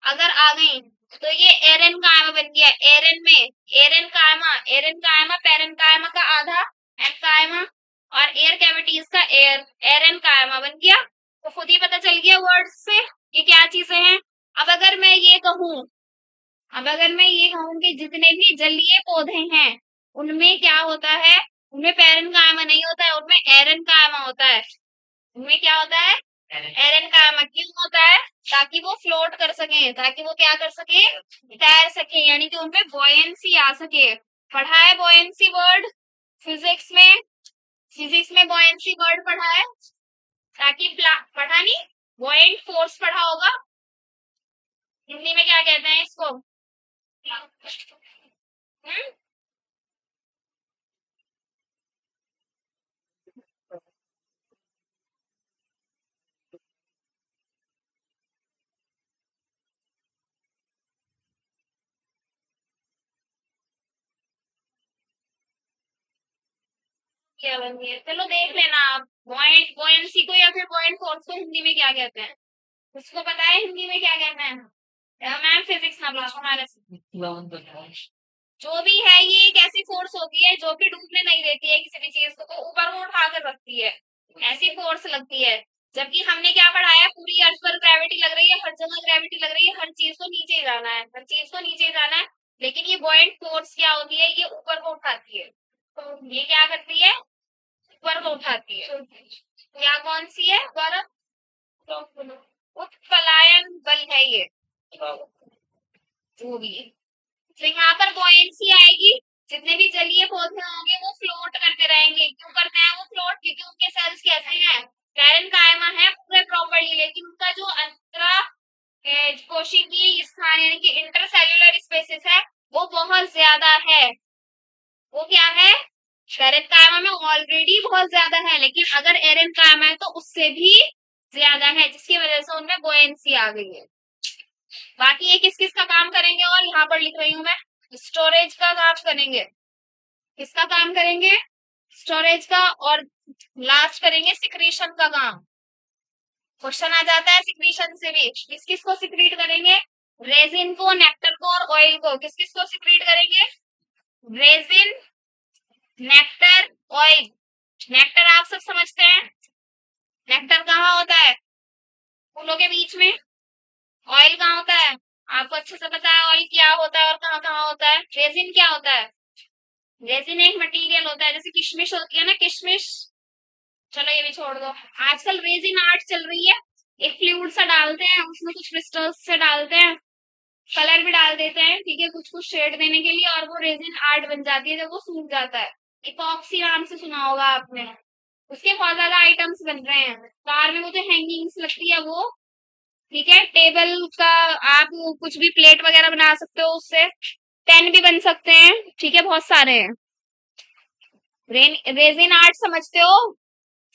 अगर आ गई तो ये एरेन्काइमा बन गया। एरेन में एरेन्काइमा, एरेन्काइमा पैरेन्काइमा का आधा एन्काइमा, और एयर कैविटीज का एरेन्काइमा बन गया। तो खुद ही पता चल गया वर्ड से ये क्या चीजें हैं। अब अगर मैं ये कहूं, अब अगर मैं ये कहूं कि जितने भी जलीय पौधे हैं उनमें क्या होता है, उनमें पैरेन्काइमा नहीं होता है, उनमें एरेन्काइमा होता है। उनमें क्या होता है, एरेन्काइमा। क्यों होता है, ताकि वो फ्लोट कर सके, ताकि वो क्या कर सके, तैर सके, यानी कि उनमें बॉयंसी आ सके। पढ़ा है बॉयंसी वर्ड फिजिक्स में, फिजिक्स में बॉयंसी वर्ड पढ़ा है, ताकि पढ़ा नहीं, बॉयंट फोर्स पढ़ा होगा, हिंदी में क्या कहते हैं इसको, हम्म, क्या बन गया, चलो देख लेना आप, बॉयंट बॉयंसी को या फिर बॉयंट फोर्स को हिंदी में क्या कहते हैं, उसको पता है हिंदी में क्या कहते हैं, मैम फिजिक्स ना पूछो हमारे से। जो भी है ये एक ऐसी फोर्स होती है जो कि डूबने नहीं देती है किसी भी चीज को, तो ऊपर को उठा कर रखती है, ऐसी फोर्स लगती है। जबकि हमने क्या पढ़ा है, पूरी अर्थ पर ग्रेविटी लग रही है, हर जगह ग्रेविटी लग रही है, हर चीज को नीचे ही जाना है, हर चीज को नीचे ही जाना है। लेकिन ये बॉयंट फोर्स क्या होती है, ये ऊपर को उठाती है। ये क्या करती है, ऊपर को उठाती है। क्या कौन सी है, बर्फ, उत्प्लायन बल है ये, जो भी है। तो यहाँ पर buoyancy आएगी, जितने भी जलीय पौधे होंगे वो फ्लोट करते रहेंगे। क्यों करते हैं वो फ्लोट, क्योंकि उनके सेल्स कैसे हैं, पैरेन्काइमा है पूरे प्रॉपर्ली, लेकिन उनका जो अंतरा कोशिकीय स्थान यानी कि इंटरसेल्युलर स्पेसिस है वो बहुत ज्यादा है। वो क्या है, पैरेन्काइमा में ऑलरेडी बहुत ज्यादा है, लेकिन अगर एरेन्काइमा है तो उससे भी ज्यादा है, जिसकी वजह से उनमें बुओयंसी आ गई है। बाकी ये किस किस का काम करेंगे, और यहाँ पर लिख रही हूं मैं, स्टोरेज का काम करेंगे। किसका काम करेंगे, स्टोरेज का, और लास्ट करेंगे सिक्रीशन का काम। क्वेश्चन आ जाता है सिक्रीशन से भी, किस किस को सिक्रीट करेंगे, रेजिन को, नेक्टर को और ऑयल को। किस किस को सिक्रीट करेंगे, रेजिन, नेक्टर, ऑयल। नेक्टर आप सब समझते हैं, नेक्टर कहाँ होता है, फूलों के बीच में। ऑयल कहाँ होता है, आपको अच्छे से पता है ऑयल क्या होता है और कहाँ कहाँ होता है। रेजिन क्या होता है, रेजिन एक मटेरियल होता है, जैसे किशमिश होती है ना, किशमिश। चलो ये भी छोड़ दो, आजकल रेजिन आर्ट चल रही है, एक फ्लूइड सा डालते हैं, उसमें कुछ क्रिस्टल्स से डालते हैं, कलर भी डाल देते हैं, ठीक है, कुछ कुछ शेड देने के लिए, और वो रेजिन आर्ट बन जाती है जब वो सूख जाता है। इपॉक्सी नाम से सुना होगा आपने, उसके बहुत ज्यादा आइटम्स बन रहे हैं। कार में वो जो हैंगिंग्स लगती है वो, ठीक है, टेबल का आप कुछ भी प्लेट वगैरह बना सकते हो उससे, पेन भी बन सकते हैं, ठीक है, बहुत सारे हैं। रेजिन आर्ट समझते हो,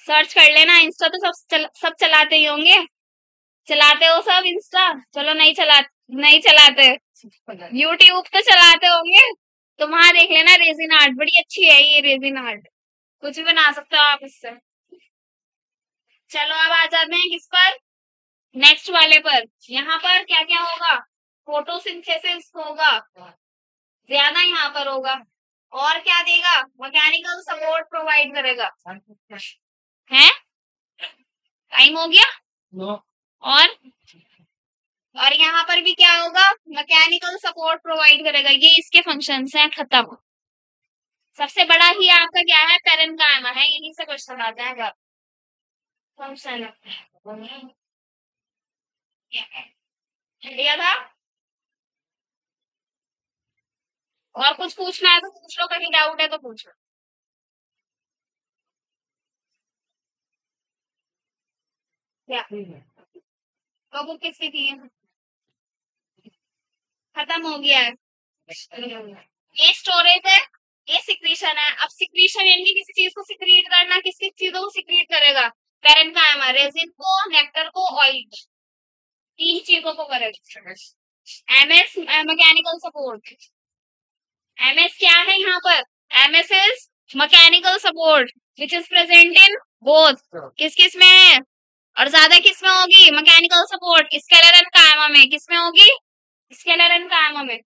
सर्च कर लेना, इंस्टा तो सब चलाते ही होंगे। चलाते हो सब इंस्टा, चलो नहीं चलाते, यूट्यूब तो चलाते होंगे, तो वहां देख लेना रेजिन आर्ट, बड़ी अच्छी है ये रेजिन आर्ट, कुछ भी बना सकते हो आप इससे। चलो अब आ जाते हैं किस पर, नेक्स्ट वाले पर। यहाँ पर क्या क्या होगा, फोटोसिंथेसिस होगा, ज्यादा यहाँ पर होगा, और क्या देगा, मैकेनिकल सपोर्ट प्रोवाइड करेगा। है, टाइम हो गया। और यहाँ पर भी क्या होगा, मैकेनिकल सपोर्ट प्रोवाइड करेगा। ये इसके फंक्शंस हैं, खत्म। सबसे बड़ा ही आपका क्या है, पैरेन्काइमा है, यहीं से क्वेश्चन आते हैं। फंक्शन दिया था, और कुछ पूछना है तो पूछ लो, कहीं डाउट है तो पूछ लो। क्या तो बुक किसकी थी, खत्म हो गया है। ये स्टोरेज है, ये सिक्रीशन है। अब सिक्रीशन यानी किसी चीज को सिक्रीट करना, किस किस चीजों को सिक्रीट करेगा, पैरेन्काइमा, रेजिन को, नेक्टर को, ऑयल, तीन चीजों को करेगा। एमएस मैकेनिकल सपोर्ट, एमएस क्या है यहाँ पर, MS is mechanical support which is present in both, किस किस में है, और ज्यादा किस में होगी, मैकेनिकल सपोर्ट स्केलर एंड कायमा में, किस में होगी, स्केलर एंड कायमा में।